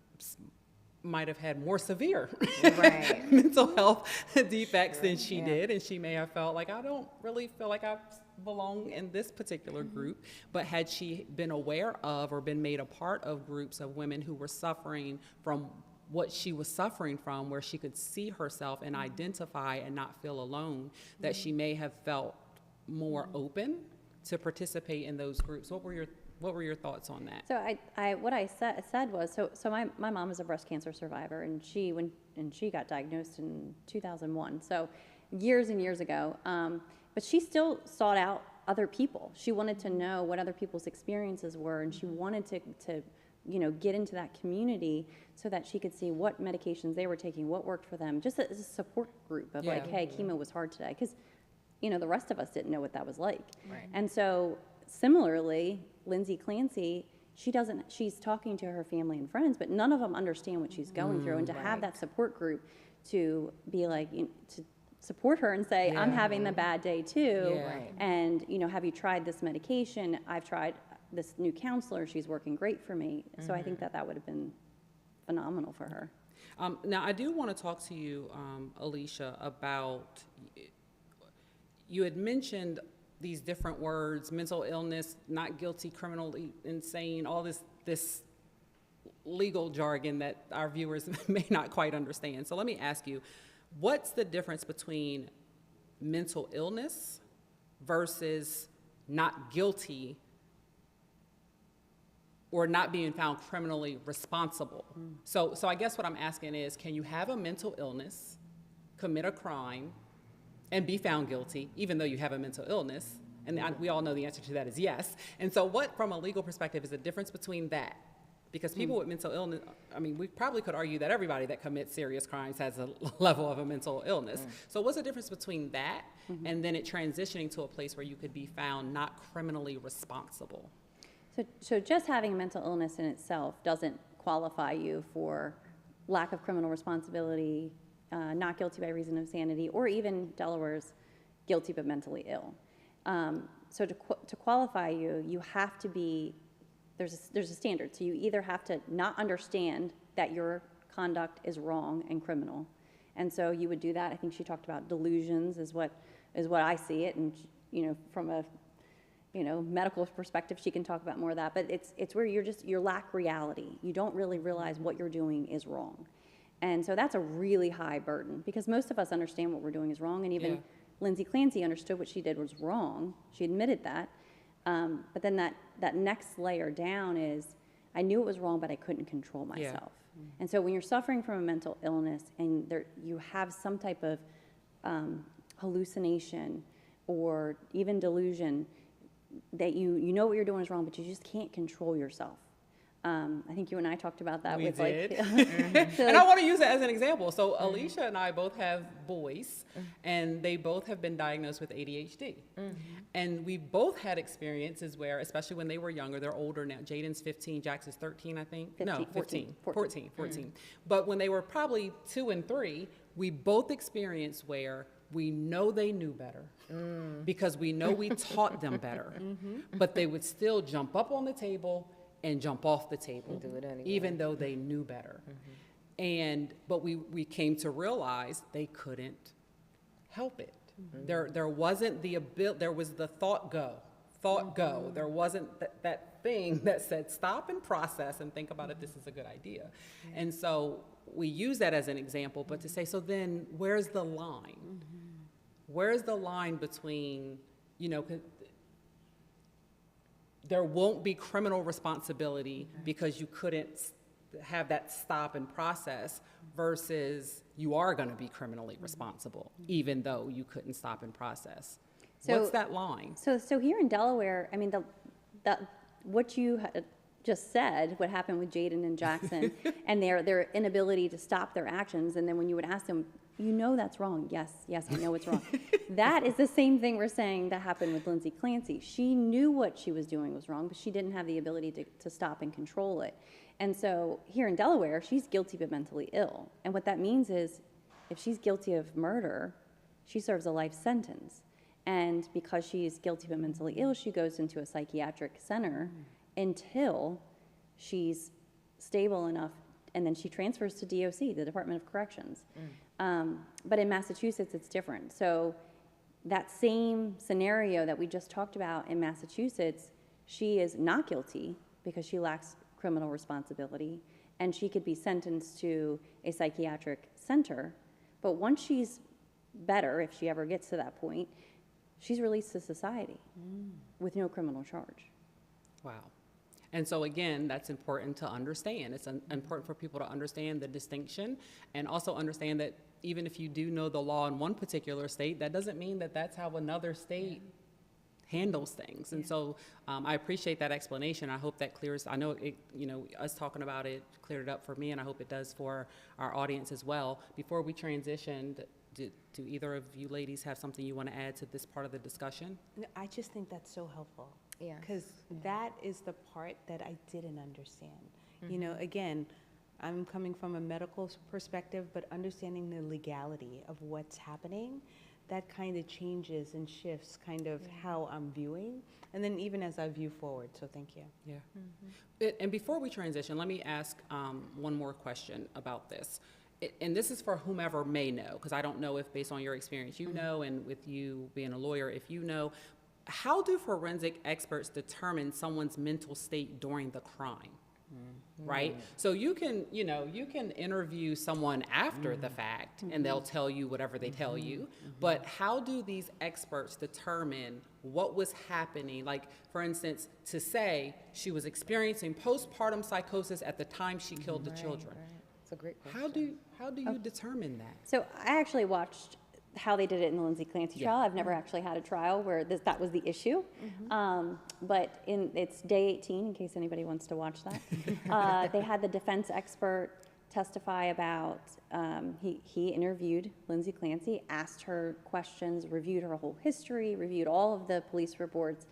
might have had more severe Right. mental health defects than she Yeah. did, and she may have felt like, I don't really feel like I belong in this particular group. But had she been aware of or been made a part of groups of women who were suffering from what she was suffering from, where she could see herself and identify and not feel alone, that she may have felt more open to participate in those groups. What were your thoughts on that? So what I said was, so my mom is a breast cancer survivor, and she got diagnosed in 2001, so years and years ago. But she still sought out other people. She wanted to know what other people's experiences were, and she wanted to get into that community so that she could see what medications they were taking, what worked for them, just as a support group of like, hey, chemo was hard today, because the rest of us didn't know what that was like. Right. And so similarly, Lindsay Clancy, she's talking to her family and friends, but none of them understand what she's going through, and to have that support group to be like, to support her and say, I'm having the bad day too, Right. and have you tried this medication? I've tried this new counselor, she's working great for me. So I think that would have been phenomenal for her. Now, I do want to talk to you, Alicia, about, you had mentioned these different words: mental illness, not guilty, criminally insane, all this legal jargon that our viewers may not quite understand. So let me ask you, what's the difference between mental illness versus not guilty or not being found criminally responsible? So I guess what I'm asking is, can you have a mental illness, commit a crime, and be found guilty, even though you have a mental illness? And we all know the answer to that is yes. And so what, from a legal perspective, is the difference between that? Because people with mental illness, I mean, we probably could argue that everybody that commits serious crimes has a level of a mental illness. So what's the difference between that and then it transitioning to a place where you could be found not criminally responsible? So just having a mental illness in itself doesn't qualify you for lack of criminal responsibility, not guilty by reason of insanity, or even Delaware's guilty but mentally ill. So to qualify you, you have to be, there's a standard. So you either have to not understand that your conduct is wrong and criminal, and so you would do that. I think she talked about delusions is what I see it, and from a medical perspective, she can talk about more of that, but it's where you lack reality. You don't really realize what you're doing is wrong. And so that's a really high burden, because most of us understand what we're doing is wrong, and even Lindsay Clancy understood what she did was wrong. She admitted that. But then that next layer down is, I knew it was wrong, but I couldn't control myself. And so when you're suffering from a mental illness and you have some type of hallucination or even delusion, that you know what you're doing is wrong, but you just can't control yourself. I think you and I talked about that. We with did. Like, And I want to use it as an example. So Alicia and I both have boys, and they both have been diagnosed with ADHD. And we both had experiences where, especially when they were younger, they're older now. Jaden's 15, Jax is 13, I think. 14. But when they were probably 2 and 3, we both experienced where we know they knew better because we know we taught them better, but they would still jump up on the table and jump off the table, do it anyway. even though they knew better. But we came to realize they couldn't help it. There wasn't the ability, there was the thought go. There wasn't that thing that said stop and process and think about if this is a good idea. And so we use that as an example, but to say, so then where's the line? Where's the line between, there won't be criminal responsibility because you couldn't have that stop and process, versus you are going to be criminally responsible even though you couldn't stop and process? So- What's that line? So here in Delaware, I mean, what you just said, what happened with Jaden and Jackson, and their inability to stop their actions, and then when you would ask them, that's wrong. Yes, I know it's wrong. That is the same thing we're saying that happened with Lindsay Clancy. She knew what she was doing was wrong, but she didn't have the ability to stop and control it. And so here in Delaware, she's guilty but mentally ill. And what that means is, if she's guilty of murder, she serves a life sentence. And because she's guilty but mentally ill, she goes into a psychiatric center until she's stable enough and then she transfers to DOC, the Department of Corrections. But in Massachusetts, it's different. So that same scenario that we just talked about in Massachusetts, she is not guilty because she lacks criminal responsibility, and she could be sentenced to a psychiatric center. But once she's better, if she ever gets to that point, she's released to society with no criminal charge. Wow. And so again, that's important to understand. It's important for people to understand the distinction, and also understand that even if you do know the law in one particular state, that doesn't mean that that's how another state handles things. And so I appreciate that explanation. I hope that clears, I know it, us talking about it cleared it up for me, and I hope it does for our audience as well. Before we transitioned, do either of you ladies have something you want to add to this part of the discussion? No, I just think that's so helpful. Yeah. Because that is the part that I didn't understand. Again, I'm coming from a medical perspective, but understanding the legality of what's happening, that kind of changes and shifts kind of how I'm viewing, and then even as I view forward. So thank you. Yeah. And before we transition, let me ask one more question about this. And this is for whomever may know, because I don't know if based on your experience you know, and with you being a lawyer, if you know, how do forensic experts determine someone's mental state during the crime? Right? So you can interview someone after the fact, and they'll tell you whatever they tell you, but how do these experts determine what was happening? Like, for instance, to say she was experiencing postpartum psychosis at the time she killed the children. It's a great question. How do you determine that? So I actually watched how they did it in the Lindsay Clancy trial. I've never actually had a trial where that was the issue. But it's day 18, in case anybody wants to watch that. They had the defense expert testify about, he interviewed Lindsay Clancy, asked her questions, reviewed her whole history, reviewed all of the police reports,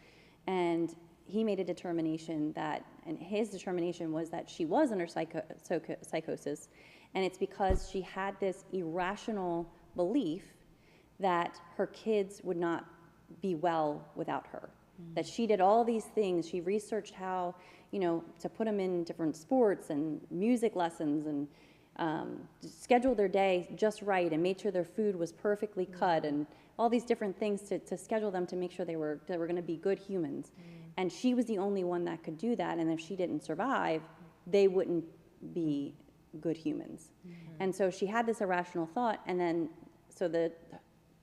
and he made a determination and his determination was that she was under psychosis, and it's because she had this irrational belief that her kids would not be well without her. That she did all these things. She researched how, to put them in different sports and music lessons, and scheduled their day just right, and made sure their food was perfectly cut, and all these different things to schedule them to make sure they were going to be good humans. And she was the only one that could do that. And if she didn't survive, they wouldn't be good humans. And so she had this irrational thought, and then so the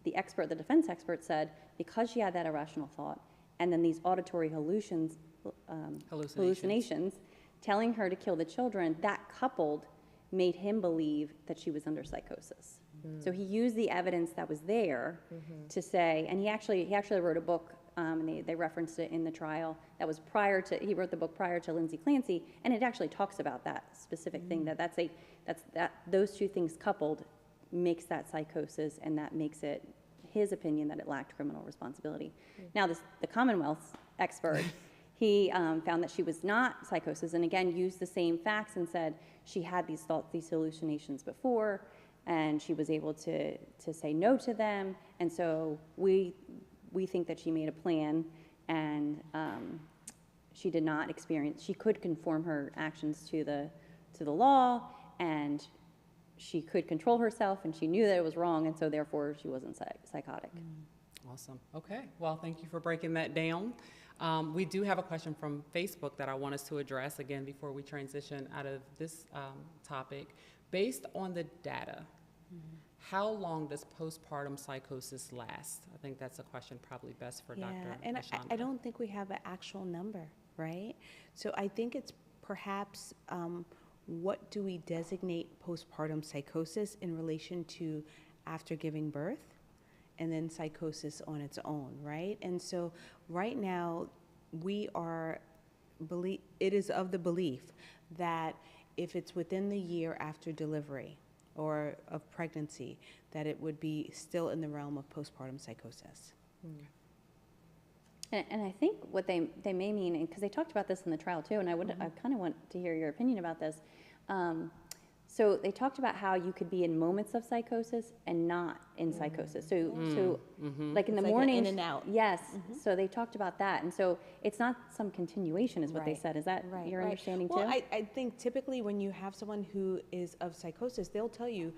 defense expert said, because she had that irrational thought, and then these auditory hallucinations telling her to kill the children, that coupled made him believe that she was under psychosis. So he used the evidence that was there to say, and he actually wrote a book, and they referenced it in the trial. That was he wrote the book prior to Lindsay Clancy, and it actually talks about that specific thing, that those two things coupled makes that psychosis, and that makes it his opinion that it lacked criminal responsibility. Now, the Commonwealth's expert, he found that she was not psychosis, and again used the same facts and said she had these thoughts, these hallucinations before, and she was able to say no to them. And so we think that she made a plan, and she did not experience. She could conform her actions to the law, and she could control herself, and she knew that it was wrong, and so therefore she wasn't psychotic. Awesome. Okay. Well, thank you for breaking that down. We do have a question from Facebook that I want us to address again before we transition out of this topic. Based on the data, how long does postpartum psychosis last? I think that's a question probably best for Dr. And Ashanda. I don't think we have an actual number, right? So I think it's perhaps what do we designate postpartum psychosis in relation to after giving birth, and then psychosis on its own, right? And so right now it is of the belief that if it's within the year after delivery or of pregnancy, that it would be still in the realm of postpartum psychosis. And I think what they may mean, because they talked about this in the trial too, and I kind of want to hear your opinion about this. So they talked about how you could be in moments of psychosis and not in psychosis. So like in the It's like an morning. in and out. Yes. So they talked about that. And so it's not some continuation is what they Right. said. Is that your understanding Well, too? I think typically when you have someone who is of psychosis, they'll tell you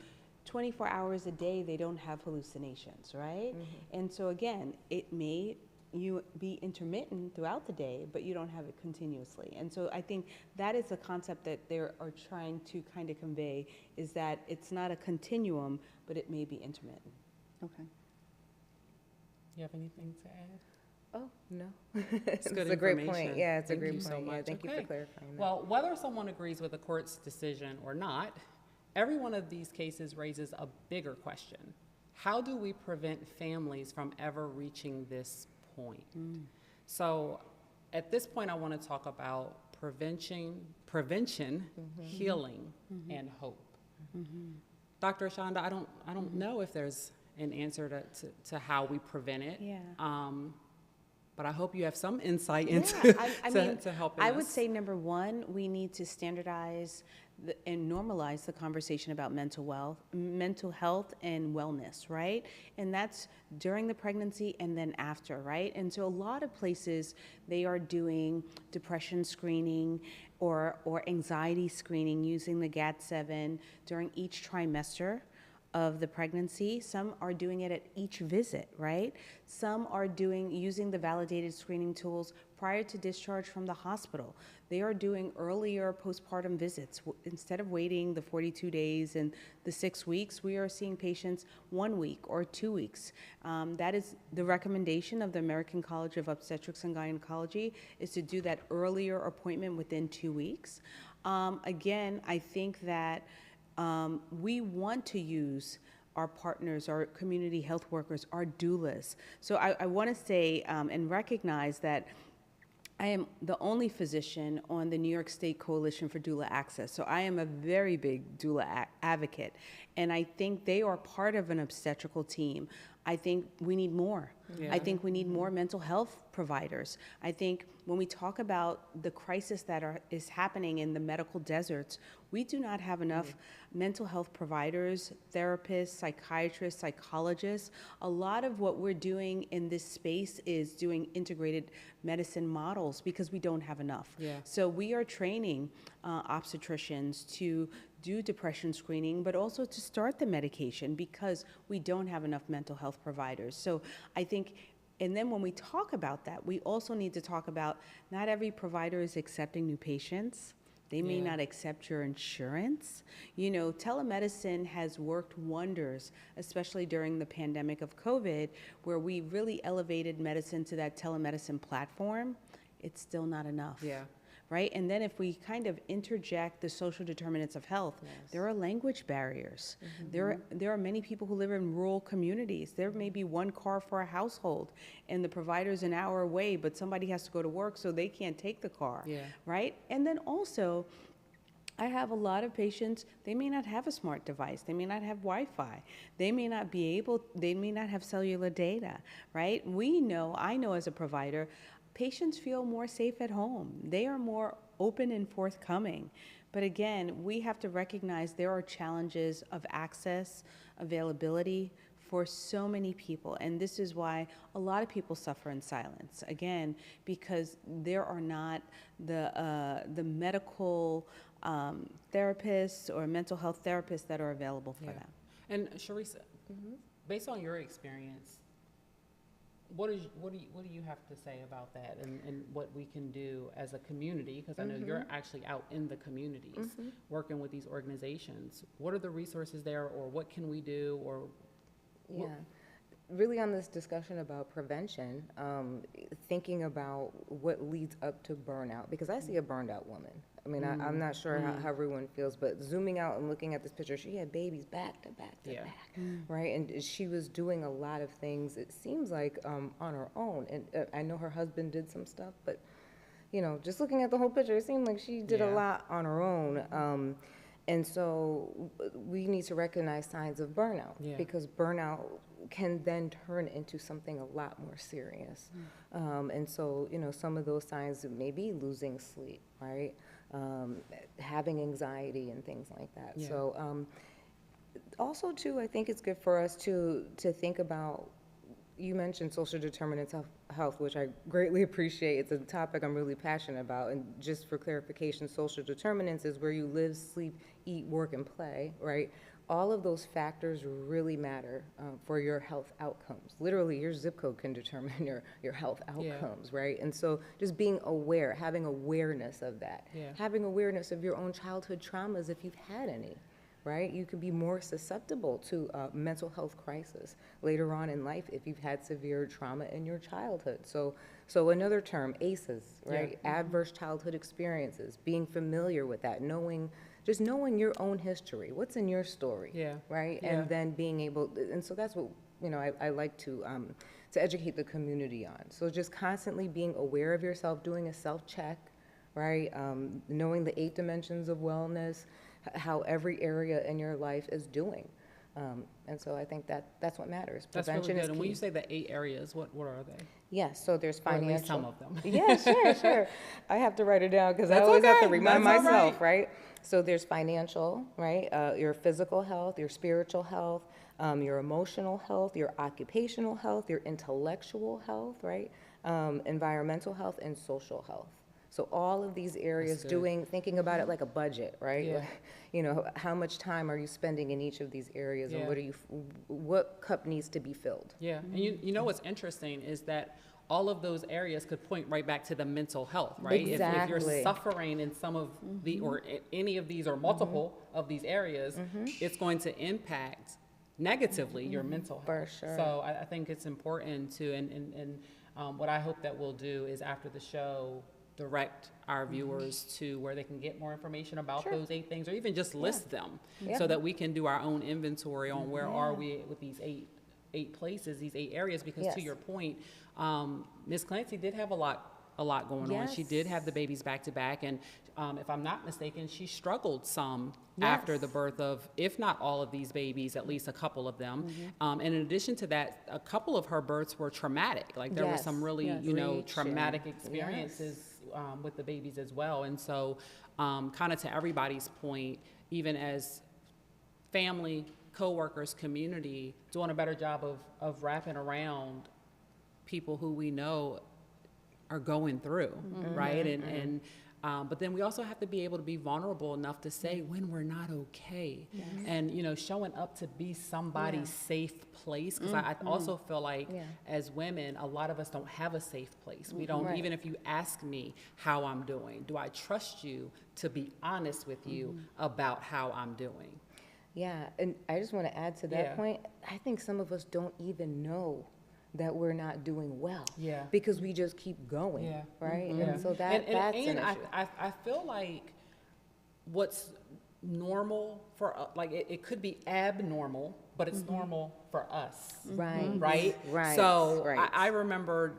24 hours a day they don't have hallucinations, right? And so again, it may you be intermittent throughout the day, but you don't have it continuously. And so I think that is the concept that they are trying to kind of convey, is that it's not a continuum, but it may be intermittent. Okay. You have anything to add? Oh, no. It's good a great information. point. Yeah, it's Thank a great you point. so Yeah, much. thank you Okay. for clarifying that. Well, whether someone agrees with the court's decision or not, every one of these cases raises a bigger question. How do we prevent families from ever reaching this point? So at this point, I want to talk about prevention, healing, and hope. Dr. Ashanda, I don't know if there's an answer to how we prevent it. Yeah. But I hope you have some insight into to helping I us. would say number one, we need to standardize and normalize the conversation about mental health and wellness, right? And that's during the pregnancy and then after, right? And so a lot of places, they are doing depression screening or anxiety screening using the GAD-7 during each trimester of the pregnancy. Some are doing it at each visit, right? Some are using the validated screening tools prior to discharge from the hospital. They are doing earlier postpartum visits. Instead of waiting the 42 days and the 6 weeks, we are seeing patients 1 week or 2 weeks. That is the recommendation of the American College of Obstetrics and Gynecology, is to do that earlier appointment within 2 weeks. Again, I think that we want to use our partners, our community health workers, our doulas. So I want to say and recognize that I am the only physician on the New York State Coalition for Doula Access. So I am a very big doula advocate. And I think they are part of an obstetrical team. I think we need more. Yeah. I think we need more mental health providers. I think when we talk about the crisis that is happening in the medical deserts, we do not have enough mental health providers, therapists, psychiatrists, psychologists. A lot of what we're doing in this space is doing integrated medicine models because we don't have enough. Yeah. So we are training obstetricians to do depression screening, but also to start the medication because we don't have enough mental health providers. So I think, and then when we talk about that, we also need to talk about not every provider is accepting new patients. They may Yeah. not accept your insurance. You know, telemedicine has worked wonders, especially during the pandemic of COVID, where we really elevated medicine to that telemedicine platform. It's still not enough. Yeah. Right? And then if we kind of interject the social determinants of health, there are language barriers. There are many people who live in rural communities. There may be one car for a household and the provider's an hour away, but somebody has to go to work so they can't take the car. Yeah. Right? And then also, I have a lot of patients, they may not have a smart device. They may not have Wi-Fi. They may not have cellular data, right? I know as a provider, patients feel more safe at home. They are more open and forthcoming. But again, we have to recognize there are challenges of access, availability for so many people. And this is why a lot of people suffer in silence. Again, because there are not the medical therapists or mental health therapists that are available for them. And Sharece, based on your experience, what do you have to say about that and what we can do as a community? Because I know you're actually out in the communities working with these organizations. What are the resources there, or what can we do, or Really on this discussion about prevention, thinking about what leads up to burnout, because I see a burned out woman. I mean, I'm not sure how everyone feels, but zooming out and looking at this picture, she had babies back to back to back, right? And she was doing a lot of things, it seems like, on her own. And I know her husband did some stuff, but, you know, just looking at the whole picture, it seemed like she did a lot on her own. And so we need to recognize signs of burnout, because burnout can then turn into something a lot more serious. And so, you know, some of those signs may be losing sleep, right? having anxiety and things like that. Yeah. So also too, I think it's good for us to think about, you mentioned social determinants of health, which I greatly appreciate. It's a topic I'm really passionate about. And just for clarification, social determinants is where you live, sleep, eat, work, and play, right? All of those factors really matter for your health outcomes. Literally, your zip code can determine your health outcomes, right? And so just being aware, having awareness of that, having awareness of your own childhood traumas if you've had any, right? You could be more susceptible to mental health crisis later on in life if you've had severe trauma in your childhood. So another term, ACEs, right? Adverse childhood experiences, being familiar with that, just knowing your own history, what's in your story, right? And then being able, and so that's what, I like to educate the community on. So just constantly being aware of yourself, doing a self-check, right? Knowing the 8 dimensions of wellness, how every area in your life is doing. And so I think that's what matters. That's Prevention really good. is And key. when you say the 8 areas, what are they? Yes, so there's Or at financial. least some of them. Yeah, sure. I have to write it down because I That's always have to okay. remind That's all myself, right? So there's financial, right? Your physical health, your spiritual health, your emotional health, your occupational health, your intellectual health, right? Environmental health and social health. So all of these areas thinking about it like a budget, right? Yeah. How much time are you spending in each of these areas and Yeah. what cup needs to be filled? Yeah, and you know what's interesting is that all of those areas could point right back to the mental health, right? If you're Exactly. suffering in some of the, or any of these or multiple of these areas, it's going to impact negatively your mental health. For sure. So I think it's important to, and what I hope that we'll do is after the show, direct our viewers to where they can get more information about those 8 things, or even just list them, so that we can do our own inventory on where are we with these eight places, these 8 areas, because to your point, Ms. Clancy did have a lot going on. She did have the babies back to back, and if I'm not mistaken, she struggled some after the birth of, if not all of these babies, at least a couple of them. And in addition to that, a couple of her births were traumatic. Like there were some really, traumatic experiences with the babies as well. And so kind of to everybody's point, even as family, coworkers, community, doing a better job of wrapping around people who we know are going through, right? And but then we also have to be able to be vulnerable enough to say when we're not okay, and showing up to be somebody's safe place. Because I also feel like as women, a lot of us don't have a safe place. We don't. Even if you ask me how I'm doing, do I trust you to be honest with you about how I'm doing? Yeah, and I just want to add to that point. I think some of us don't even know that we're not doing well. Yeah. Because we just keep going. Right. Yeah. And so that's an issue. I feel like what's normal for like it could be abnormal, but it's normal for us. Right. So I remember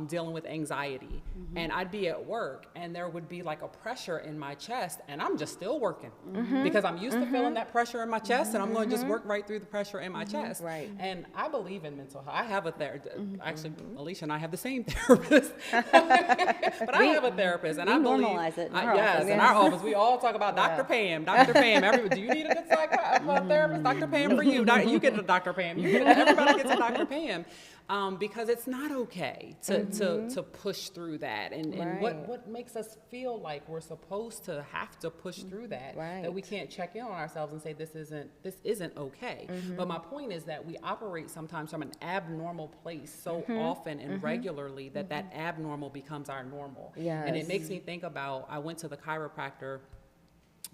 dealing with anxiety, and I'd be at work, and there would be like a pressure in my chest, and I'm just still working because I'm used to feeling that pressure in my chest, and I'm going to just work right through the pressure in my chest. Right. And I believe in mental health. I have a therapist. Actually, Alicia and I have the same therapist, but I have a therapist, and I believe normalize it in our yes, office. in our office we all talk about Dr. Pam. Dr. Pam. Do you need a good therapist? Dr. Pam for you. You get a Dr. Pam. Everybody gets a Dr. Pam, because it's not okay to push through that, and what makes us feel like we're supposed to have to push through that, that we can't check in on ourselves and say this isn't okay. But my point is that we operate sometimes from an abnormal place so often and regularly that abnormal becomes our normal. And it makes me think about, I went to the chiropractor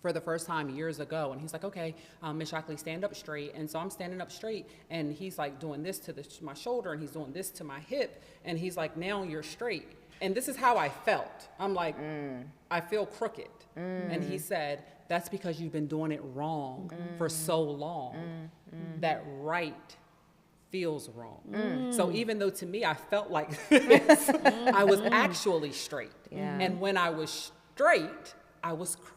for the first time years ago, and he's like, okay, Ms. Shockley, stand up straight. And so I'm standing up straight, and he's like doing this to my shoulder, and he's doing this to my hip, and he's like, now you're straight. And this is how I felt. I'm like, I feel crooked. And he said, that's because you've been doing it wrong for so long. That right feels wrong. So even though to me I felt like this, I was actually straight. And when I was straight, I was crooked.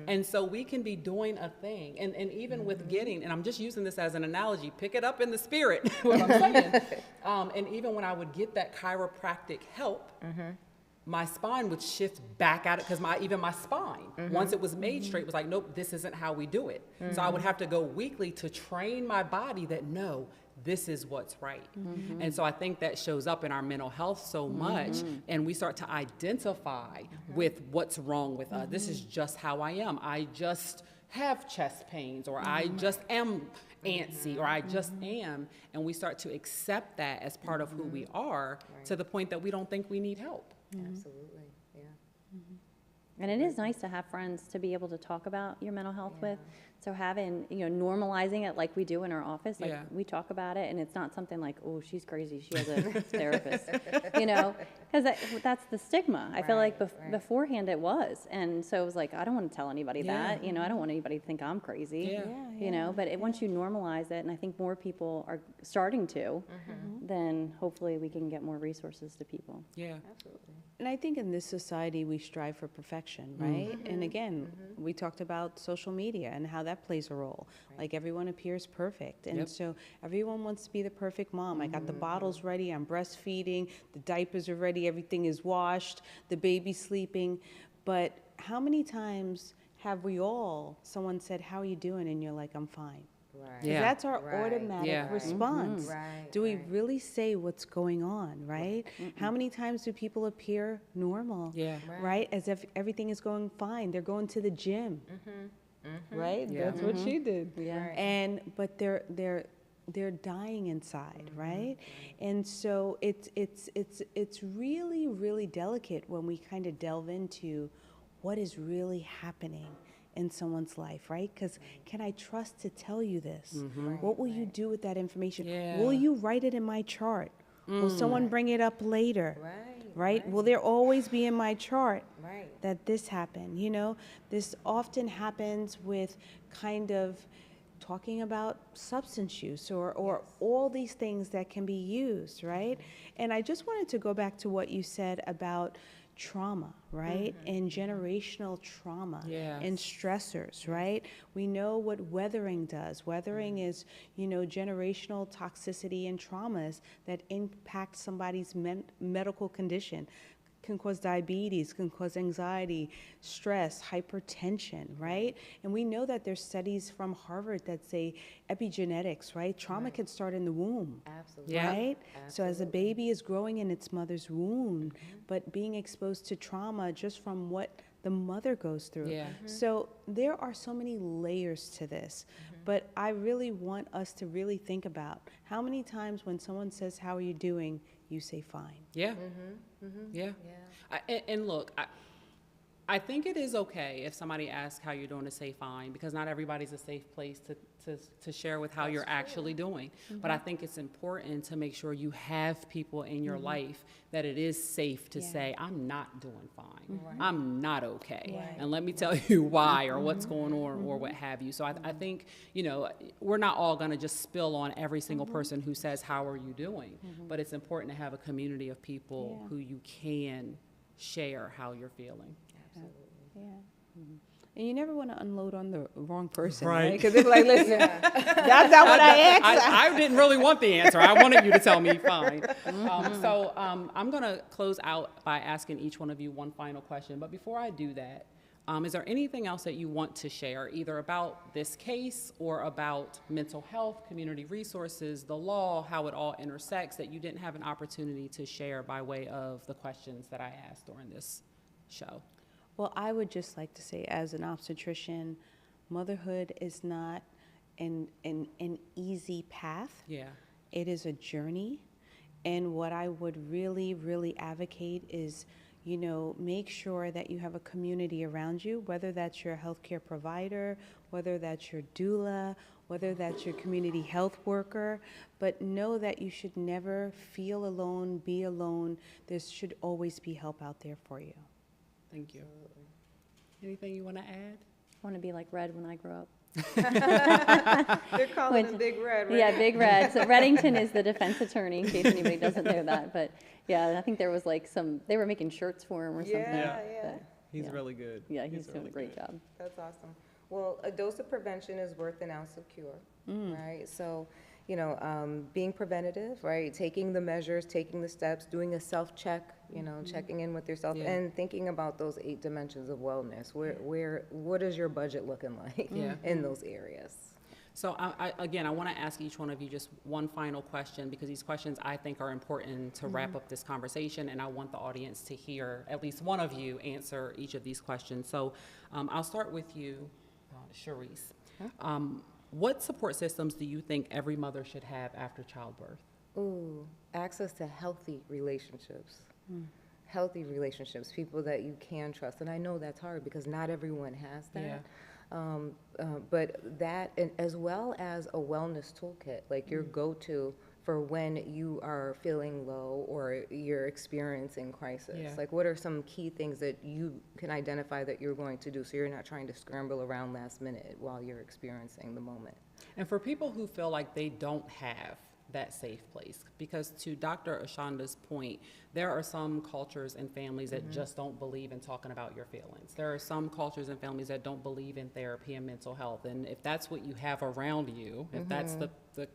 And so we can be doing a thing, and even with getting, and I'm just using this as an analogy, pick it up in the spirit, what I'm saying. And even when I would get that chiropractic help, my spine would shift back at it because even my spine, once it was made straight, was like, nope, this isn't how we do it. So I would have to go weekly to train my body that no, this is what's right. And so I think that shows up in our mental health so much, and we start to identify with what's wrong with us. This is just how I am. I just have chest pains, or I just am antsy, or I just am, and we start to accept that as part of who we are, to the point that we don't think we need help. Absolutely, yeah. And it is nice to have friends to be able to talk about your mental health with. So having, normalizing it like we do in our office, like we talk about it, and it's not something like, oh, she's crazy, she has a therapist, because that's the stigma. I feel like beforehand it was. And so it was like, I don't want to tell anybody that, I don't want anybody to think I'm crazy, but once you normalize it, and I think more people are starting to, then hopefully we can get more resources to people. Yeah. Absolutely. And I think in this society, we strive for perfection, right? And again, we talked about social media and how that plays a role. Like everyone appears perfect. And so everyone wants to be the perfect mom. I got the bottles ready, I'm breastfeeding, the diapers are ready, everything is washed, the baby's sleeping. But how many times have someone said, how are you doing? And you're like, I'm fine. Right. 'Cause Yeah. that's our automatic response. Right. Do we really say what's going on, right? How many times do people appear normal, right? As if everything is going fine. They're going to the gym, right? Yeah. That's what she did. Yeah. But they're dying inside, right? And so it's really, really delicate when we kind of delve into what is really happening in someone's life, right? Because can I trust to tell you this? What will you do with that information? Will you write it in my chart? Will someone bring it up later? Right? Will there always be in my chart that this happened? This often happens with kind of talking about substance use or all these things that can be used, right? And I just wanted to go back to what you said about trauma, right? And generational trauma and stressors, right? We know what weathering does. Weathering is, generational toxicity and traumas that impact somebody's medical condition. Can cause diabetes, can cause anxiety, stress, hypertension, right? And we know that there's studies from Harvard that say epigenetics, right? Trauma can start in the womb, Absolutely. right? So as a baby is growing in its mother's womb, but being exposed to trauma just from what the mother goes through. So there are so many layers to this, but I really want us to really think about how many times when someone says, how are you doing, you say fine. Yeah. And look, I think it is okay if somebody asks how you're doing to say fine, because not everybody's a safe place to share with how you're actually doing. But I think it's important to make sure you have people in your life that it is safe to say, I'm not doing fine. I'm not okay. And let me tell you why or what's going on or what have you. So I think, we're not all going to just spill on every single person who says, how are you doing? But it's important to have a community of people who you can share how you're feeling. And you never want to unload on the wrong person, Right. right? Because they're like, listen, that's not what I asked. I didn't really want the answer. I wanted you to tell me fine. So I'm going to close out by asking each one of you one final question. But before I do that, is there anything else that you want to share, either about this case or about mental health, community resources, the law, how it all intersects, that you didn't have an opportunity to share by way of the questions that I asked during this show? Well, I would just like to say, as an obstetrician, motherhood is not an easy path. It is a journey. And what I would really, really advocate is, make sure that you have a community around you, whether that's your healthcare provider, whether that's your doula, whether that's your community health worker, but know that you should never feel alone, be alone. There should always be help out there for you. Thank you. Anything you want to add? I want to be like Red when I grow up. They're calling him Big Red, right? Yeah, Big Red. So Reddington is the defense attorney, in case anybody doesn't know that. But yeah, I think there was they were making shirts for him or something. Yeah. He's really good. Yeah, he's doing a great job. That's awesome. Well, a dose of prevention is worth an ounce of cure, right? So, being preventative, right? Taking the measures, taking the steps, doing a self-check, checking in with yourself, Yeah. and thinking about those 8 dimensions of wellness. What is your budget looking like Yeah. in those areas? So again, I want to ask each one of you just one final question, because these questions I think are important to wrap up this conversation, and I want the audience to hear at least one of you answer each of these questions. So I'll start with you, Sharece. What support systems do you think every mother should have after childbirth? Ooh, access to healthy relationships. Healthy relationships, people that you can trust. And I know that's hard because not everyone has that. Yeah. But that, and as well as a wellness toolkit, like your go-to for when you are feeling low or you're experiencing crisis. Yeah. Like, what are some key things that you can identify that you're going to do so you're not trying to scramble around last minute while you're experiencing the moment? And for people who feel like they don't have that safe place, because to Dr. Ashanda's point, there are some cultures and families that just don't believe in talking about your feelings. There are some cultures and families that don't believe in therapy and mental health. And if that's what you have around you, if that's the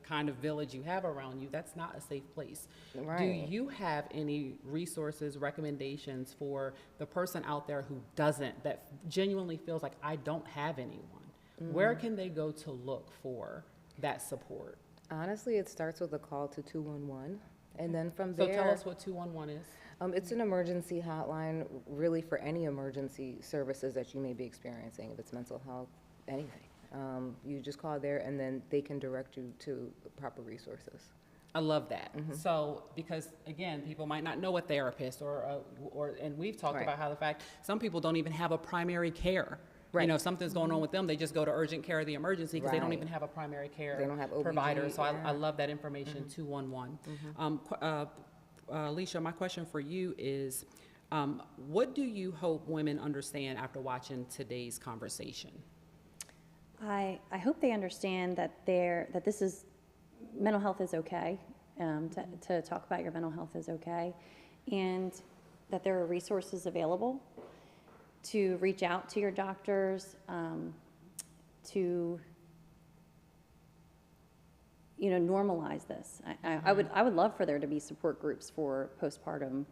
kind of village you have around you, that's not a safe place. Right. Do you have any resources, recommendations for the person out there who doesn't, that genuinely feels like, I don't have anyone? Where can they go to look for that support? Honestly, it starts with a call to 211. And then from there. So tell us what 211 is. It's an emergency hotline, really, for any emergency services that you may be experiencing, if it's mental health, anything. You just call there, and then they can direct you to the proper resources. I love that. So, because again, people might not know a therapist, and we've talked Right. about how the fact some people don't even have a primary care. Right. If something's going on with them, they just go to urgent care or the emergency because they don't Right. even have a primary care They don't have OBG, provider. So yeah. I love that information, 211. Alicia, my question for you is, what do you hope women understand after watching today's conversation? I hope they understand that this is, mental health is okay, to talk about your mental health is okay, and that there are resources available to reach out to your doctors, to normalize this. I would love for there to be support groups for postpartum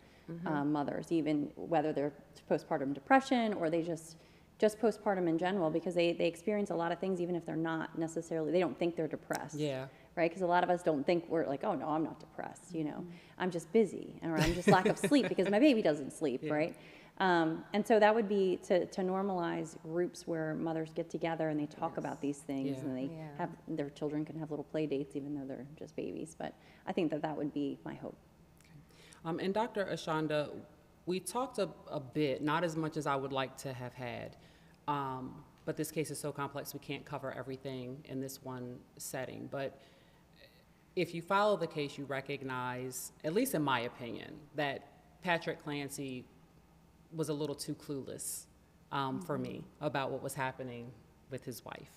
mothers, even whether they're postpartum depression or they just postpartum in general, because they experience a lot of things even if they're not necessarily, they don't think they're depressed. Yeah. Right? Because a lot of us don't think we're like, oh no, I'm not depressed, I'm just busy, or I'm just lack of sleep because my baby doesn't sleep, Yeah. right? And so that would be to normalize groups where mothers get together and they talk about these things, Yeah. and they Yeah. have, their children can have little play dates even though they're just babies. But I think that would be my hope. And Dr. Ashanda, we talked a bit, not as much as I would like to have had, but this case is so complex we can't cover everything in this one setting. But if you follow the case, you recognize, at least in my opinion, that Patrick Clancy was a little too clueless for me about what was happening with his wife.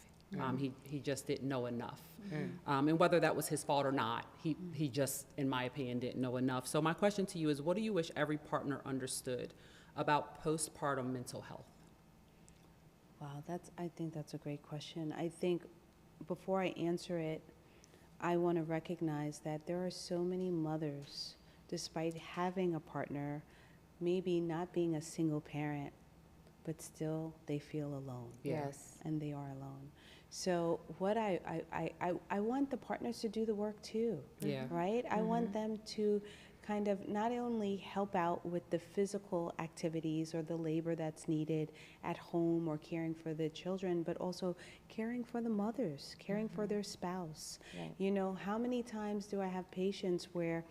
He just didn't know enough. And whether that was his fault or not, he just, in my opinion, didn't know enough. So my question to you is, what do you wish every partner understood about postpartum mental health? Wow, I think that's a great question. I think before I answer it, I want to recognize that there are so many mothers, despite having a partner, maybe not being a single parent, but still they feel alone. Yes. And they are alone. So what I want the partners to do the work too. Yeah. Right? I want them to kind of not only help out with the physical activities or the labor that's needed at home or caring for the children, but also caring for the mothers, caring for their spouse. Right. How many times do I have patients where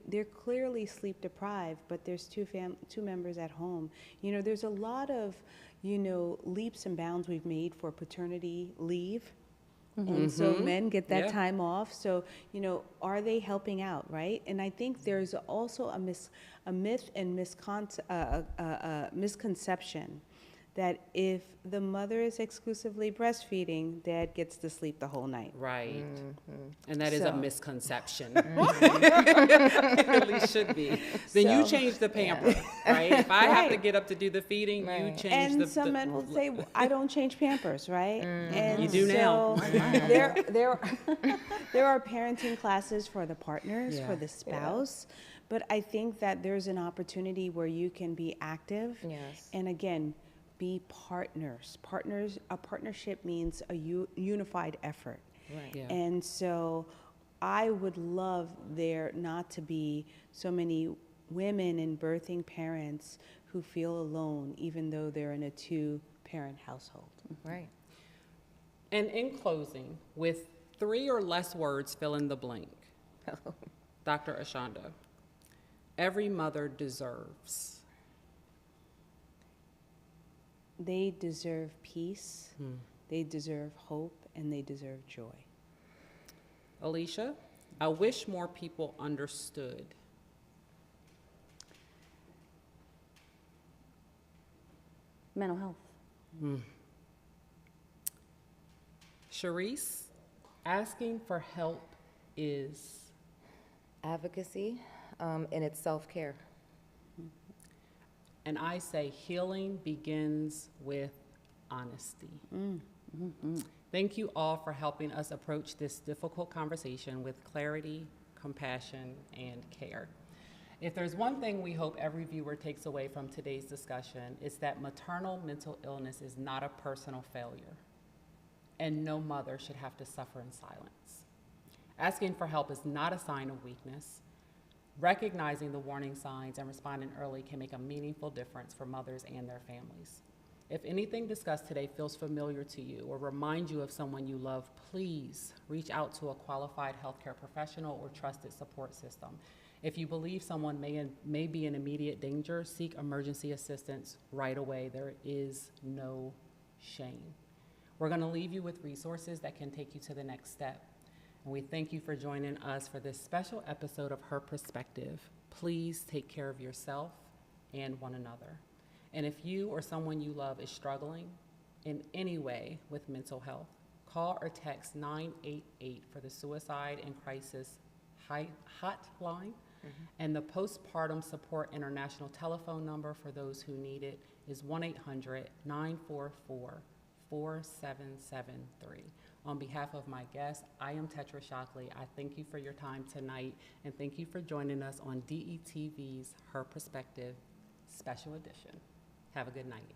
they're clearly sleep deprived, but there's two members at home. There's a lot of, leaps and bounds we've made for paternity leave. And so men get that time off. So, are they helping out, right? And I think there's also a myth and misconception that if the mother is exclusively breastfeeding, dad gets to sleep the whole night. Right. And that is a So- misconception. It really should be. Then you So- change the pamper, right? If I have to Right. get up to do the feeding, you Right. change And the... some men will say, "Well, I don't change Pampers," right? And You do now. so there are parenting classes for the partners, Yeah. for the spouse, but I think that there's an opportunity where you can be active. Yes. And again, be partners. A partnership means a unified effort. Right. Yeah. And so I would love there not to be so many women and birthing parents who feel alone, even though they're in a two-parent household. Right. And in closing, with 3 or less words, fill in the blank. Dr. Ashanda, every mother deserves. They deserve peace, they deserve hope, and they deserve joy. Alicia, I wish more people understood. Mental health. Sharece, asking for help is... Advocacy, and it's self-care. And I say healing begins with honesty. Thank you all for helping us approach this difficult conversation with clarity, compassion, and care. If there's one thing we hope every viewer takes away from today's discussion, it's that maternal mental illness is not a personal failure, and no mother should have to suffer in silence. Asking for help is not a sign of weakness. Recognizing the warning signs and responding early can make a meaningful difference for mothers and their families. If anything discussed today feels familiar to you or reminds you of someone you love, please reach out to a qualified healthcare professional or trusted support system. If you believe someone may be in immediate danger, seek emergency assistance right away. There is no shame. We're going to leave you with resources that can take you to the next step. And we thank you for joining us for this special episode of Her Perspective. Please take care of yourself and one another. And if you or someone you love is struggling in any way with mental health, call or text 988 for the Suicide and Crisis Hotline. And the Postpartum Support International telephone number for those who need it is 1-800-944-4773. On behalf of my guests, I am Tetra Shockley. I thank you for your time tonight, and thank you for joining us on DETV's Her Perspective Special Edition. Have a good night.